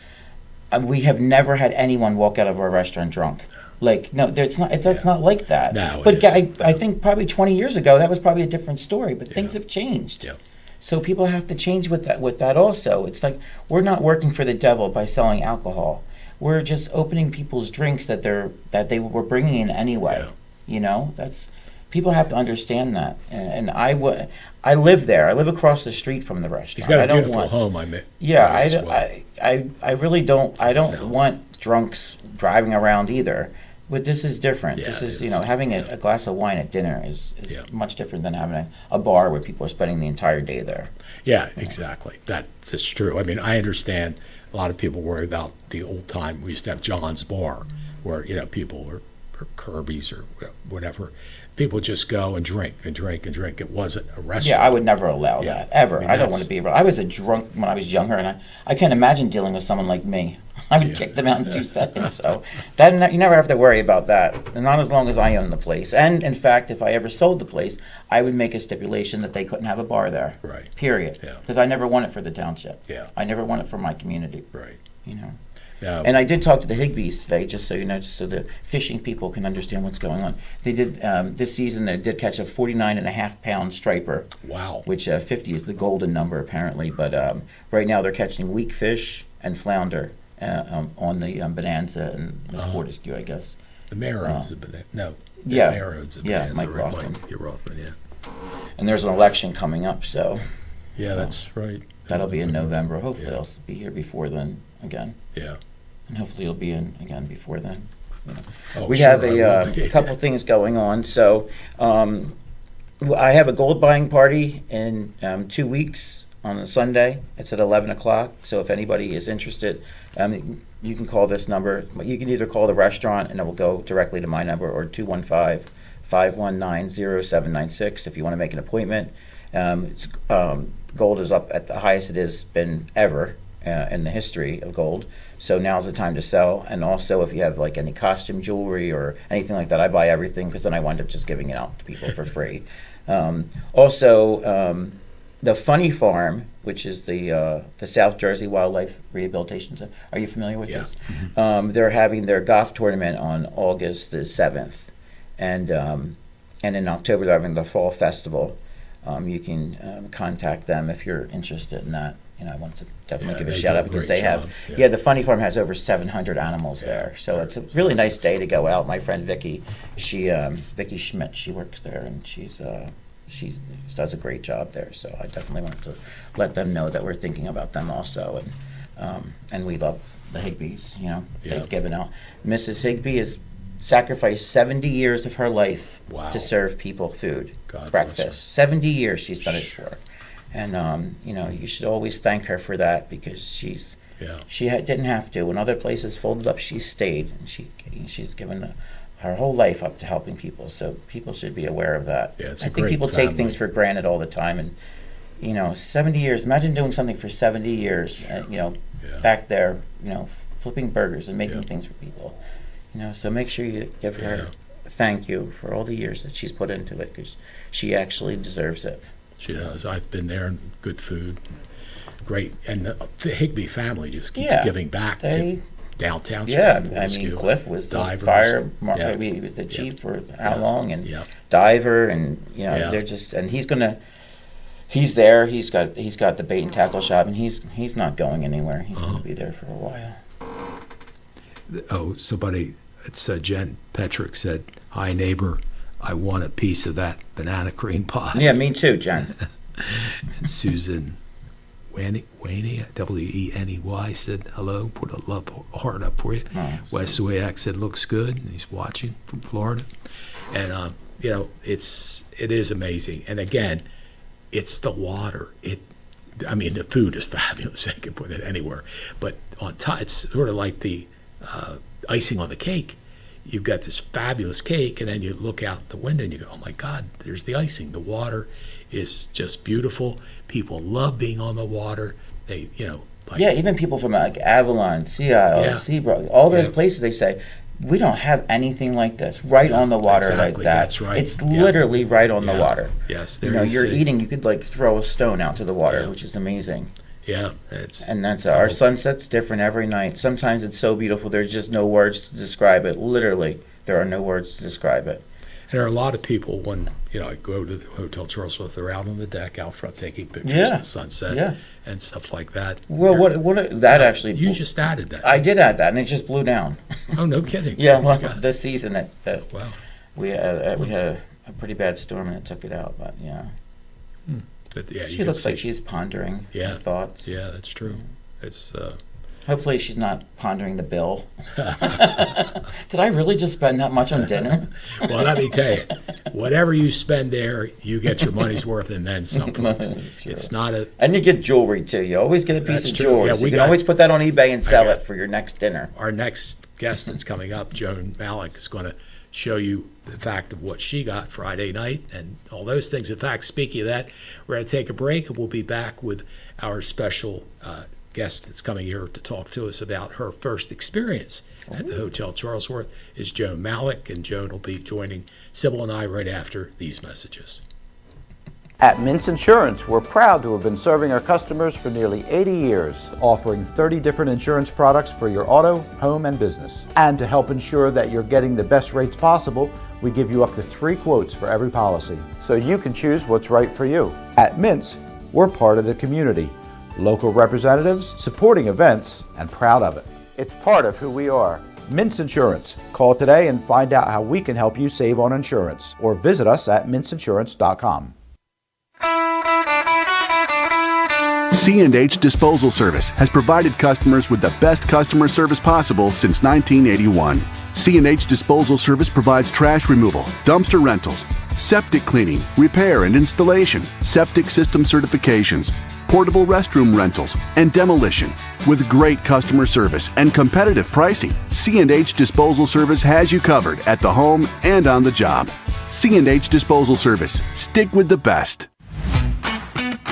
we have never had anyone walk out of our restaurant drunk. Like, no, it's not. That's not like that. No, but it I think probably 20 years ago that was probably a different story. But things have changed. Yeah. So people have to change with that also. It's like we're not working for the devil by selling alcohol. We're just opening people's drinks that they were bringing in anyway. Yeah. That's people have to understand that. And I live there. I live across the street from the restaurant. He's got a I don't beautiful want, home, I mean. Yeah, as well. I really don't. I don't Sounds- want drunks driving around either. But this is different. Yeah, this is, it is. having a glass of wine at dinner is Yeah. much different than having a bar where people are spending the entire day there. Yeah, exactly. That's true. I mean, I understand a lot of people worry about the old time. We used to have John's Bar, where people or Kirby's or whatever. People just go and drink and drink and drink. It wasn't a restaurant. Yeah, I would never allow Yeah. that, ever. I mean, I don't want to be. I was a drunk when I was younger, and I can't imagine dealing with someone like me. I would kick them out in 2 seconds. So that you never have to worry about that, and not as long as I own the place. And in fact, if I ever sold the place, I would make a stipulation that they couldn't have a bar there. Right. Period. Yeah. Because I never want it for the township. Yeah. I never want it for my community. Right. You know. Now, And I did talk to the Higbees today, just so you know, just so the fishing people can understand what's going on. They did, this season, they did catch a 49.5-pound striper, wow. which 50 is the golden number apparently. But right now they're catching weak fish and flounder on the Bonanza and Miss Fortescue, I guess. The mayor owns it, no. The Yeah. mayor owns it. Yeah, Bonanza, Mike right? Rothman. Mike Rothman, yeah. And there's an election coming up, so Yeah, that's right. that'll be in November. Hopefully I'll be here before then again. Yeah. And hopefully you'll be in again before then. You know. Oh, We sure, have I will be. a couple things going on. So I have a gold buying party in 2 weeks on a Sunday. It's at 11 o'clock. So if anybody is interested, you can call this number. You can either call the restaurant and it will go directly to my number, or 215-519-0796 if you want to make an appointment. Gold is up at the highest it has been ever in the history of gold. So now's the time to sell. And also, if you have like any costume jewelry or anything like that, I buy everything, because then I wind up just giving it out to people for free. The Funny Farm, which is the South Jersey Wildlife Rehabilitation Center. Are you familiar with this? They're having their golf tournament on August the 7th, and in October they're having the Fall Festival. You can contact them if you're interested in that. You know, I want to definitely give a they shout do out, a because great they have, job. yeah, the Funny Farm has over 700 animals there, so it's a really nice day to go out. My friend Vicky, Vicky Schmidt, she works there, and she does a great job there. So I definitely want to let them know that we're thinking about them also, and we love the Higbees. You know, Yeah. they've given out. Mrs. Higbee has sacrificed 70 years of her life Wow. to serve people food, God bless her. breakfast. 70 years she's done it for. And you know, you should always thank her for that, because didn't have to. When other places folded up, she stayed, and she's given her whole life up to helping people. So people should be aware of that. Yeah, it's I a think great people take family. things for granted all the time, and you know, 70 years. Imagine doing something for 70 years. You know, Yeah. back there, you know, flipping burgers and making Yeah. things for people. You know, so make sure you give her Yeah. thank you for all the years that she's put into it, because she actually deserves it. She does. I've been there, and good food, great, and the Higbee family just keeps Yeah, giving back they- to downtown. Yeah, Chicago, I mean, Fortescue, Cliff was the divers. fire. Yeah. He was the chief Yeah. for how Yes. long, and Yeah. diver, and you know, Yeah. they're just, and he's there. He's got the bait and tackle shop, and he's not going anywhere. He's going to be there for a while. Oh, somebody, it's Jen Petrick said, "Hi neighbor, I want a piece of that banana cream pie." Yeah, me too, Jen. And Susan Waney, Weney, said hello, put a love heart up for you. Oh, Wes Suyak said looks good, and he's watching from Florida. And you know, it is amazing. And again, it's the water. I mean, the food is fabulous. I can put it anywhere. But on top, it's sort of like the icing on the cake. You've got this fabulous cake, and then you look out the window and you go, "Oh my God, there's the icing." The water is just beautiful. People love being on the water. They, you know, like, Yeah, even people from like Avalon, Sea Isle, Yeah. Seabrook, all those Yeah. places, they say, we don't have anything like this right on the water like exactly, that. that's right. It's Yeah. literally right on the Yeah. water. Yes, You there know, you you're see. eating, you could like throw a stone out to the water, Yeah. which is amazing. Yeah, it's And that's our sunset's different every night. Sometimes it's so beautiful, there's just no words to describe it. Literally, there are no words to describe it. And there are a lot of people when, you know, I go to the Hotel Charlesworth, they're out on the deck out front taking pictures Yeah. of the sunset Yeah. and stuff like that. Well, that actually, You just added that. I did add that, and it just blew down. Oh, no kidding. Yeah, Oh, my well, God. this season Wow. we had a pretty bad storm and it took it out. But yeah, But, yeah, you she can looks like see- she's pondering Yeah. her thoughts. Yeah, that's true. It's Hopefully, she's not pondering the bill. Did I really just spend that much on dinner? well, let me tell you, whatever you spend there, you get your money's worth and then some. folks. Sure. It's not a. And you get jewelry too. You always get a piece That's of true. jewelry. Yeah, So we you can got- always put that on eBay and sell got- it for your next dinner. Our next guest that's coming up, Joan Malik, is going to show you the fact of what she got Friday night and all those things. In fact, speaking of that, we're going to take a break and we'll be back with our special guest that's coming here to talk to us about her first experience at the Hotel Charlesworth is Joan Malik, and Joan will be joining Syboll and I right after these messages. At Mintz Insurance, we're proud to have been serving our customers for nearly 80 years, offering 30 different insurance products for your auto, home, and business. And to help ensure that you're getting the best rates possible, we give you up to 3 quotes for every policy, so you can choose what's right for you. At Mintz, we're part of the community, local representatives, supporting events, and proud of it. It's part of who we are. Mintz Insurance. Call today and find out how we can help you save on insurance, or visit us at mintzinsurance.com. C&H Disposal Service has provided customers with the best customer service possible since 1981. C&H Disposal Service provides trash removal, dumpster rentals, septic cleaning, repair and installation, septic system certifications, portable restroom rentals, and demolition. With great customer service and competitive pricing, C&H Disposal Service has you covered at the home and on the job. C&H Disposal Service. Stick with the best.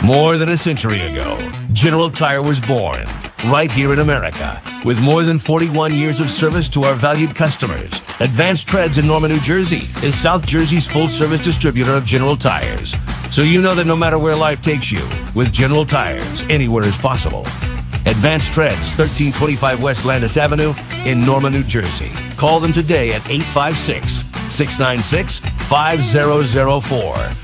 More than a century ago, General Tire was born right here in America. With more than 41 years of service to our valued customers, Advanced Treads in Norman, New Jersey is South Jersey's full-service distributor of General Tires. So you know that no matter where life takes you, with General Tires, anywhere is possible. Advanced Treads, 1325 West Landis Avenue in Norman, New Jersey. Call them today at 856-696-5004.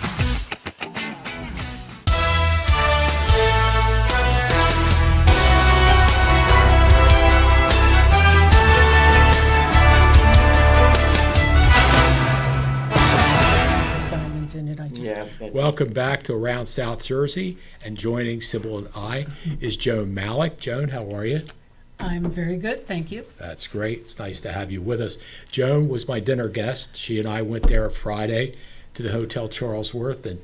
Welcome back to Around South Jersey, and joining Syboll and I is Joan Malik. Joan, how are you? I'm very good, thank you. That's great. It's nice to have you with us. Joan was my dinner guest. She and I went there Friday to the Hotel Charlesworth. And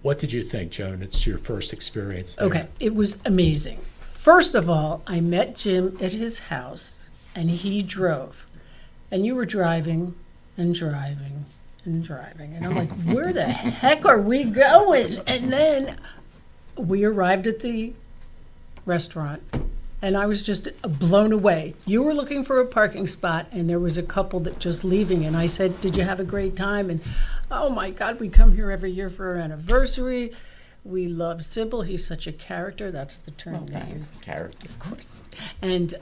what did you think, Joan? It's your first experience there. Okay, it was amazing. First of all, I met Jim at his house, and he drove. And you were driving and driving and driving. And I'm like, where the heck are we going? And then we arrived at the restaurant, and I was just blown away. You were looking for a parking spot, and there was a couple that just leaving. And I said, did you have a great time? And oh my God, we come here every year for our anniversary. We love Syboll. He's such a character. That's the term they use. Character. Of course. And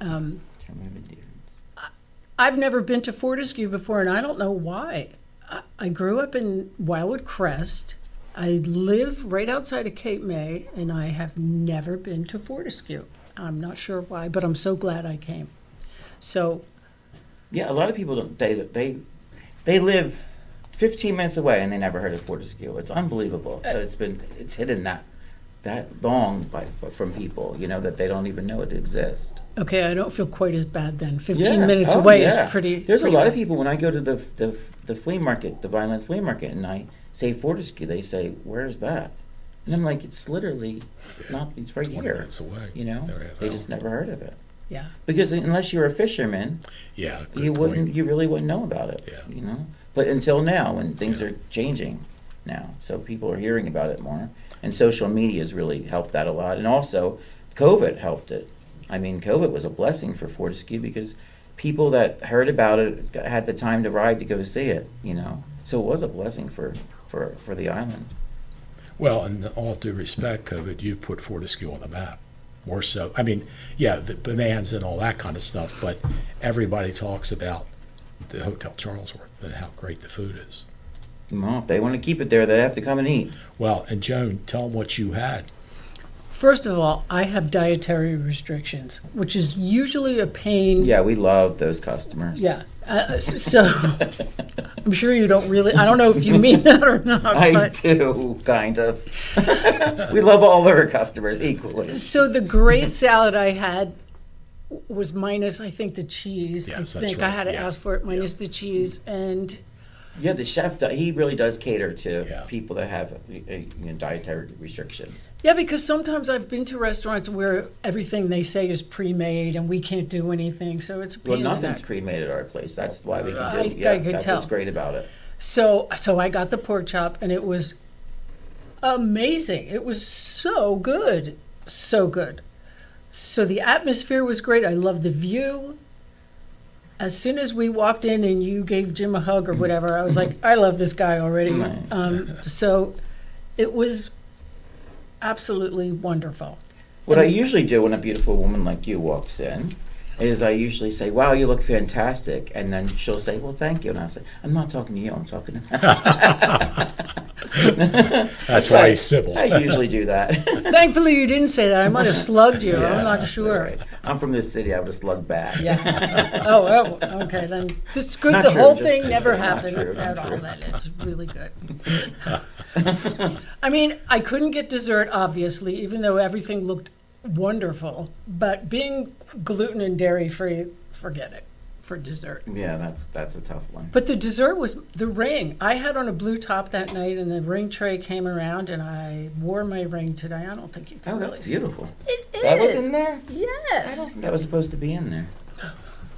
I've never been to Fortescue before, and I don't know why. I grew up in Wildwood Crest. I live right outside of Cape May, and I have never been to Fortescue. I'm not sure why, but I'm so glad I came. So, Yeah, a lot of people don't. They live 15 minutes away and they never heard of Fortescue. It's unbelievable that it's hidden that long from people. You know that they don't even know it exists. okay, I don't feel quite as bad then. 15 minutes away is pretty. There's pretty a lot of bad. people when I go to the flea market, the violent flea market, and I say Fortescue, they say, "Where's that?" And I'm like, "It's literally not. It's right 20 here." minutes away. You know, Yeah, they just never heard of it. Yeah. Because unless you're a fisherman, Yeah, good you point. wouldn't. You really wouldn't know about it. Yeah. You know. But until now, when things are changing now, so people are hearing about it more, and social media has really helped that a lot, and also COVID helped it. I mean, COVID was a blessing for Fortescue because people that heard about it had the time to ride to go see it. You know, so it was a blessing for the island. Well, in all due respect, COVID, you put Fortescue on the map. More so. I mean, yeah, the bonanza and all that kind of stuff, but everybody talks about the Hotel Charlesworth and how great the food is. Well, if they want to keep it there, they have to come and eat. Well, and Joan, tell them what you had. First of all, I have dietary restrictions, which is usually a pain. Yeah, we love those customers. Yeah. So I'm sure you don't really, I don't know if you mean that or not. I but, do, kind of. We love all of our customers equally. So the great salad I had was minus, I think, the cheese. Yes, I that's think I right. had to Yeah. ask for it minus the cheese. And Yeah, the chef, he really does cater to Yeah. people that have dietary restrictions. yeah, because sometimes I've been to restaurants where everything they say is pre-made and we can't do anything. So it's a pain Well, in the nothing's neck. pre-made at our place. That's why we can I do it. Yeah, could that's tell. what's great about it. So I got the pork chop, and it was amazing. It was so good, so good. So the atmosphere was great. I loved the view. As soon as we walked in and you gave Jim a hug or whatever, I was like, I love this guy already. Nice. So it was absolutely wonderful. What I usually do when a beautiful woman like you walks in is I usually say, wow, you look fantastic. And then she'll say, well, thank you. And I'll say, I'm not talking to you, I'm talking to That's why he's Syboll. I usually do that. Thankfully, you didn't say that. I might have slugged you. Yeah, I'm not that's sure. all right. I'm from this city. I would have slugged back. Yeah. Oh, okay. Then this is good. Not The true, whole just- thing just never not happened true, at not all. true. That it's really good. I mean, I couldn't get dessert, obviously, even though everything looked wonderful. But being gluten and dairy free, forget it for dessert. Yeah, that's a tough one. But the dessert was the ring. I had on a blue top that night, and the ring tray came around, and I wore my ring today. I don't think you can Oh, really that's see. beautiful. It is. That was in there? I Yes. don't think that was supposed to be in there.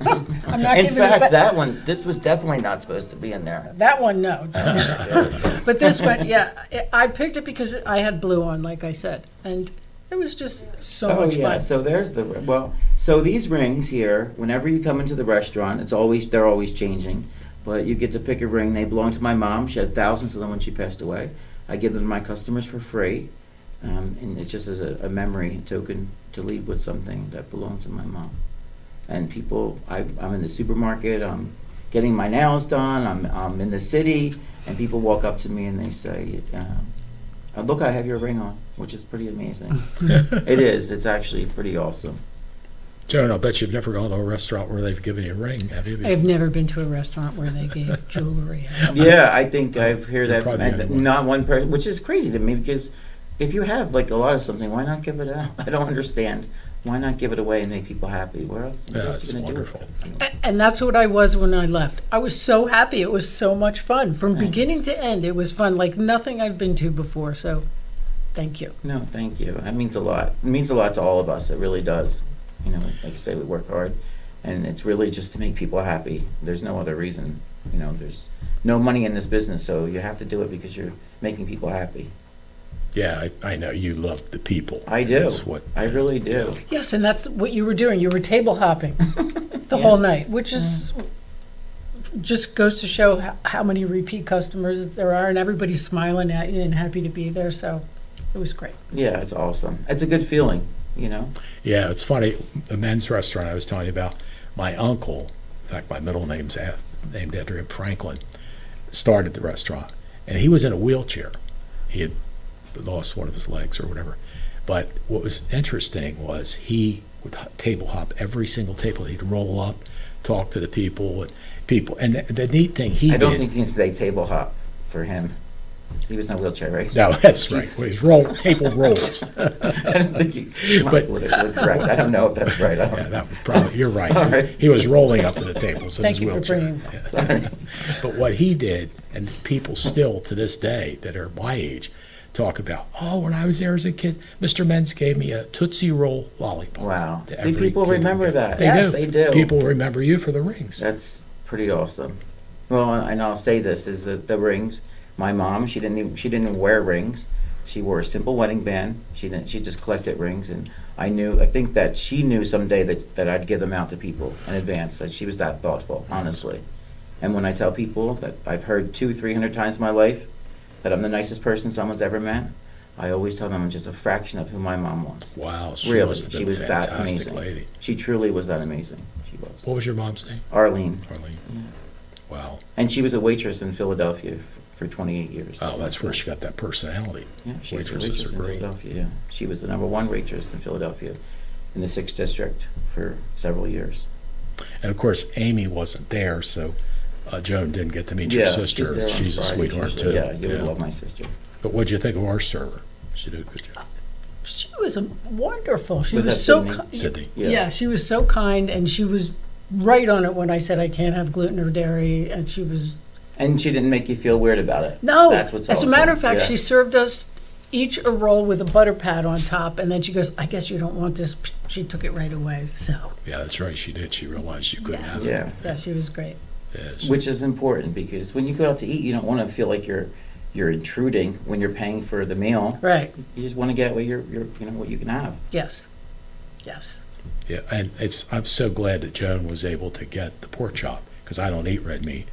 I'm not In giving fact, it back. this was definitely not supposed to be in there. That one, no. But this one, yeah, I picked it because I had blue on, like I said, and it was just so Oh, much yeah, fun. so there's so these rings here, whenever you come into the restaurant, they're always changing. But you get to pick a ring. They belong to my mom. She had thousands of them when she passed away. I give them to my customers for free. And it's just as a memory token to leave with something that belonged to my mom. And people, I'm in the supermarket, I'm getting my nails done, I'm in the city, and people walk up to me and they say, look, I have your ring on, which is pretty amazing. It is, it's actually pretty awesome. Joan, I'll bet you've never gone to a restaurant where they've given you a ring, have you? I've never been to a restaurant where they gave jewelry out. Yeah, I think I've heard that from probably the only one. not one person, which is crazy to me because if you have like a lot of something, why not give it out? I don't understand. Why not give it away and make people happy? Where else? What Yeah, else it's are you gonna do with wonderful. it? And that's what I was when I left. I was so happy. It was so much fun. From beginning to end, it was fun, like nothing I've been to before. So thank you. No, thank you. That means a lot. It means a lot to all of us. It really does. You know, like I say, we work hard, and it's really just to make people happy. There's no other reason. You know, there's no money in this business, so you have to do it because you're making people happy. Yeah, I know you love the people. I do. That's what, I really do. Yes, and that's what you were doing. You were table hopping the whole night, which is just goes to show how many repeat customers there are, and everybody's smiling at you and happy to be there. So it was great. Yeah, it's awesome. It's a good feeling, you know. Yeah, it's funny. The men's restaurant I was telling you about, my uncle, in fact, my middle name's named after him, Franklin, started the restaurant. And he was in a wheelchair. He had lost one of his legs or whatever. But what was interesting was he would table hop every single table. He'd roll up, talk to the people. And the neat thing he did. I don't think you can say table hop for him. He was in a wheelchair, right? No, that's right. Jesus. Well, he's table rolls. I don't think you But- would correct. I don't know if that's right. I don't Yeah, that would probably, you're right. All right. He was rolling up to the tables in Thank his you for wheelchair. bringing Yeah. Sorry. But what he did, and people still to this day that are my age talk about, oh, when I was there as a kid, Mr. Menz gave me a Tootsie Roll lollipop. Wow. to See, every people kid remember who got- that. They Yes, do. they do. People remember you for the rings. That's pretty awesome. Well, and I'll say this is that the rings. My mom, she didn't even wear rings. She wore a simple wedding band. She just collected rings, and I think that she knew someday that I'd give them out to people in advance. That she was that thoughtful, honestly. And when I tell people that I've heard 200-300 times in my life that I'm the nicest person someone's ever met, I always tell them I'm just a fraction of who my mom was. Wow, she Really, must have she been was a that fantastic amazing. lady. She truly was that amazing. She was. What was your mom's name? Arlene. Arlene. Wow. And she was a waitress in Philadelphia for 28 years. Oh, that's where she got that personality. Yeah, she was a Waitresses waitress are in great. Philadelphia. Yeah, she was the #1 waitress in Philadelphia, in the 6th district for several years. And of course, Amy wasn't there, so Joan didn't get to meet your sister. there on She's a Fridays sweetheart usually. too. Yeah, you would love my sister. But what'd you think of our server? She did a good job. She was wonderful. She Was was that so Sydney? kind. Sydney. Yeah, she was so kind, and she was right on it when I said I can't have gluten or dairy, and she was And she didn't make you feel weird about it. no. That's what's As a awesome. matter of fact, Yeah. she served us each a roll with a butter pad on top, and then she goes, "I guess you don't want this." She took it right away. So Yeah, that's right. She did. She realized you couldn't have it. Yeah, yeah, she was great. Yes. which is important because when you go out to eat, you don't want to feel like you're intruding when you're paying for the meal. Right. You just want to get what what you can have. Yes. Yes. Yeah, and I'm so glad that Joan was able to get the pork chop, because I don't eat red meat.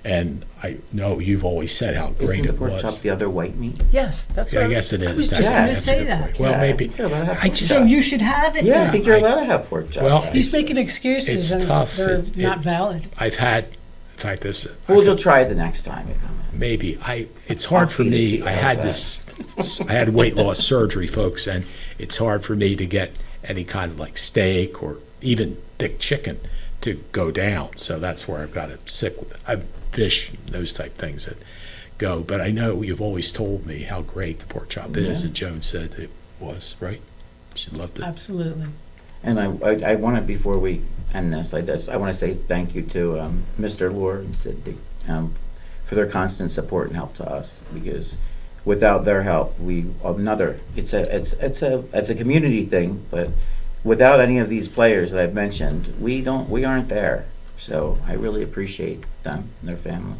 And I know you've always said how great Isn't the it pork was. chop the other white meat? Yes, that's Yeah, what I guess it I is. was just That's- going to that's say a good that. point. Well, Yeah, I maybe. think you're allowed to have I pork just. So you should have it Yeah, I then. think you're allowed to have pork chop. Well, He's making excuses It's and tough. they're It- not valid. I've had, in fact, this. Well, I've- you'll try it the next time you come in. Maybe it's hard I'll for feed it to me. you. I How's had that? this. I had weight loss surgery, folks, and it's hard for me to get any kind of like steak or even thick chicken to go down. So that's where I've got to stick with it. I fish, those type things that go. But I know you've always told me how great the pork chop is, and Joan said it was, right? She loved it. Absolutely. And I want to, before we end this, I want to say thank you to Mr. Lohr and Sid for their constant support and help to us, because without their help, it's a community thing, but without any of these players that I've mentioned, we aren't there. So I really appreciate them and their family.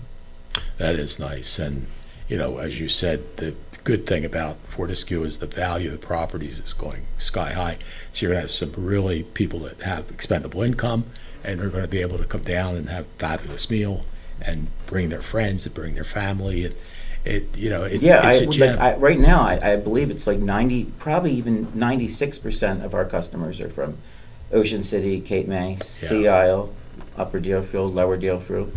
That is nice. And, as you said, the good thing about Fortescue is the value of the properties is going sky high. So you're going to have some really people that have expendable income, and they're going to be able to come down and have a fabulous meal and bring their friends and bring their family. And it's a gem. Right now, I believe it's like 90, probably even 96% of our customers are from Ocean City, Cape May, Sea Isle, Upper Deerfield, Lower Deerfield,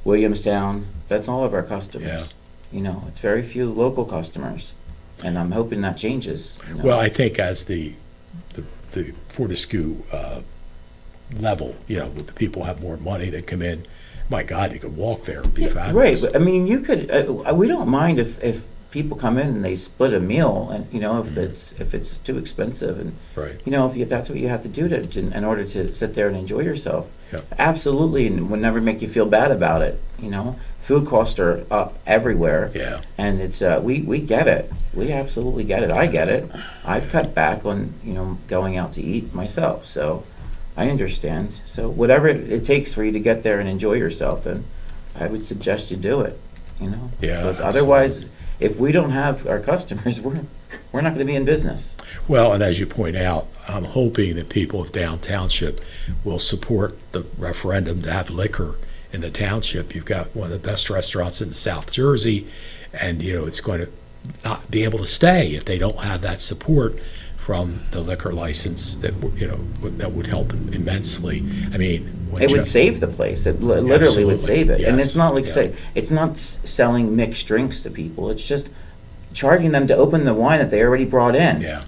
Williamstown. That's all of our customers. It's very few local customers, and I'm hoping that changes. Well, I think as the Fortescue level, with the people have more money that come in, my God, you could walk there and be fabulous. Right, but I mean, you could. We don't mind if people come in and they split a meal, and if it's too expensive, and Right. if that's what you have to do in order to sit there and enjoy yourself. Yep. Absolutely, and would never make you feel bad about it. Food costs are up everywhere. Yeah. And it's we get it. We absolutely get it. I get it. I've cut back on going out to eat myself, so I understand. So whatever it takes for you to get there and enjoy yourself, then I would suggest you do it. Yeah, Because otherwise, if we don't have our customers, we're not going to be in business. Well, and as you point out, I'm hoping that people of Down Township will support the referendum to have liquor in the township. You've got one of the best restaurants in South Jersey, and it's going to not be able to stay if they don't have that support from the liquor license that that would help immensely. I mean, when It would save the place. It literally would Absolutely. save it. And Yes. it's not like Yeah. say it's not selling mixed drinks to people. It's just charging them to open the wine that they already brought in. Yeah.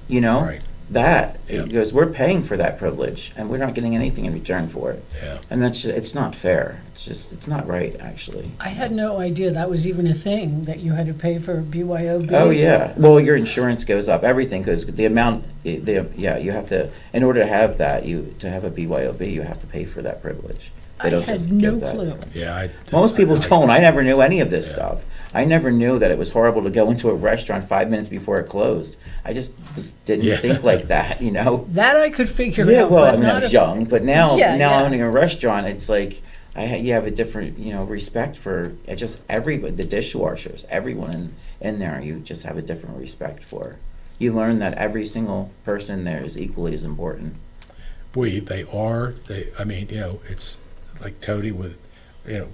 That Yeah. because we're paying for that privilege and we're not getting anything in return for it. Yeah. And it's not fair. It's not right, actually. I had no idea that was even a thing, that you had to pay for BYOB. Oh yeah. Well, your insurance goes up, everything, because the amount. You have to, in order to have that, to have a BYOB, you have to pay for that privilege. They I don't had just no give that. clue. Yeah, Most people don't. I never knew any of this Yeah. stuff. I never knew that it was horrible to go into a restaurant 5 minutes before it closed. I just didn't Yeah. think like that. That I could figure Yeah, out. well, but I mean, I not was if- young, but now Yeah. owning a restaurant, it's like you have a different, respect for just everybody, the dishwashers, everyone in there. You just have a different respect for. You learn that every single person in there is equally as important. they are. I mean, it's like Tony with,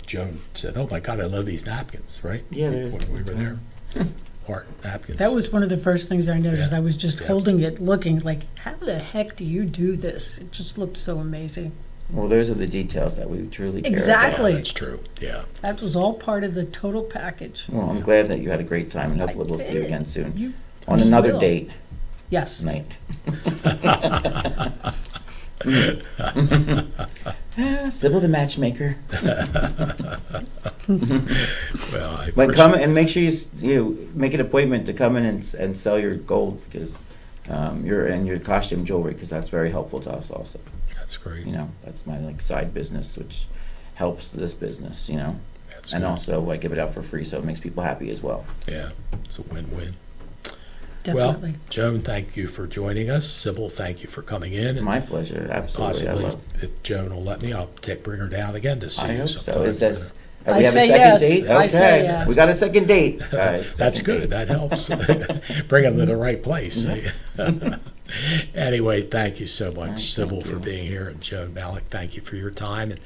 Joan said, "Oh my God, I love these napkins," right? Yeah, When we were there, art napkins. That was one of the first things I noticed. Yeah. I was just Yeah. holding it, looking like, how the heck do you do this? It just looked so amazing. Well, those are the details that we truly care Exactly. That's true. Yeah. That was all part of the total package. about. Well, I'm glad that you had a great time, and hopefully we'll see you did. again soon. You On another will. date Yes. night. Syboll the matchmaker. Well, I But come and make sure you make an appointment to come in and sell your gold, because your costume jewelry, because that's very helpful to us also. That's great. That's my side business, which helps this business. That's And good. also I give it out for free, so it makes people happy as well. Yeah, it's a win-win. Definitely. Well, Joan, thank you for joining us. Syboll, thank you for coming in. And My pleasure, absolutely. possibly, if Joan will let me, I'll bring her down again to see I you hope so. sometime. Is this? I We have a say second yes. date. I Okay, say yes. we got a second date, guys. That's Second good. date. That helps. Bring them to the right place. Anyway, thank you so much, right, Syboll, thank for you. being here, and Joan Malik, thank you for your time. And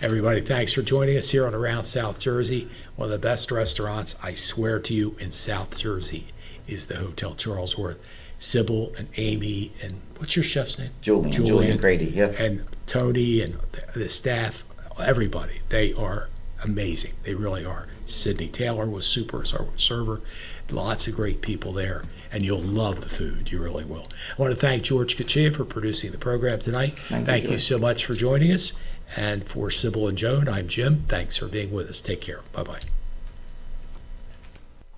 everybody, thanks for joining us here on Around South Jersey. One of the best restaurants, I swear to you, in South Jersey is the Hotel Charlesworth. Syboll and Amy, and what's your chef's name? Julian Grady, yep. And Tony and the staff, everybody, they are amazing. They really are. Sydney Taylor was super as our server. Lots of great people there, and you'll love the food. You really will. I want to thank George Kachia for producing the program tonight. Thank you George. so much for joining us. And for Syboll and Joan, I'm Jim. Thanks for being with us. Take care. Bye-bye.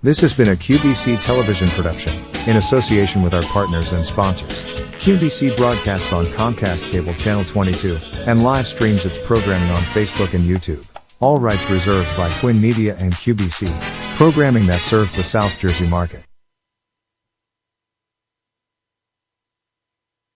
This has been a QBC television production, in association with our partners and sponsors. QBC broadcasts on Comcast Cable Channel 22, and live streams its programming on Facebook and YouTube. All rights reserved by Quinn Media and QBC, programming that serves the South Jersey market.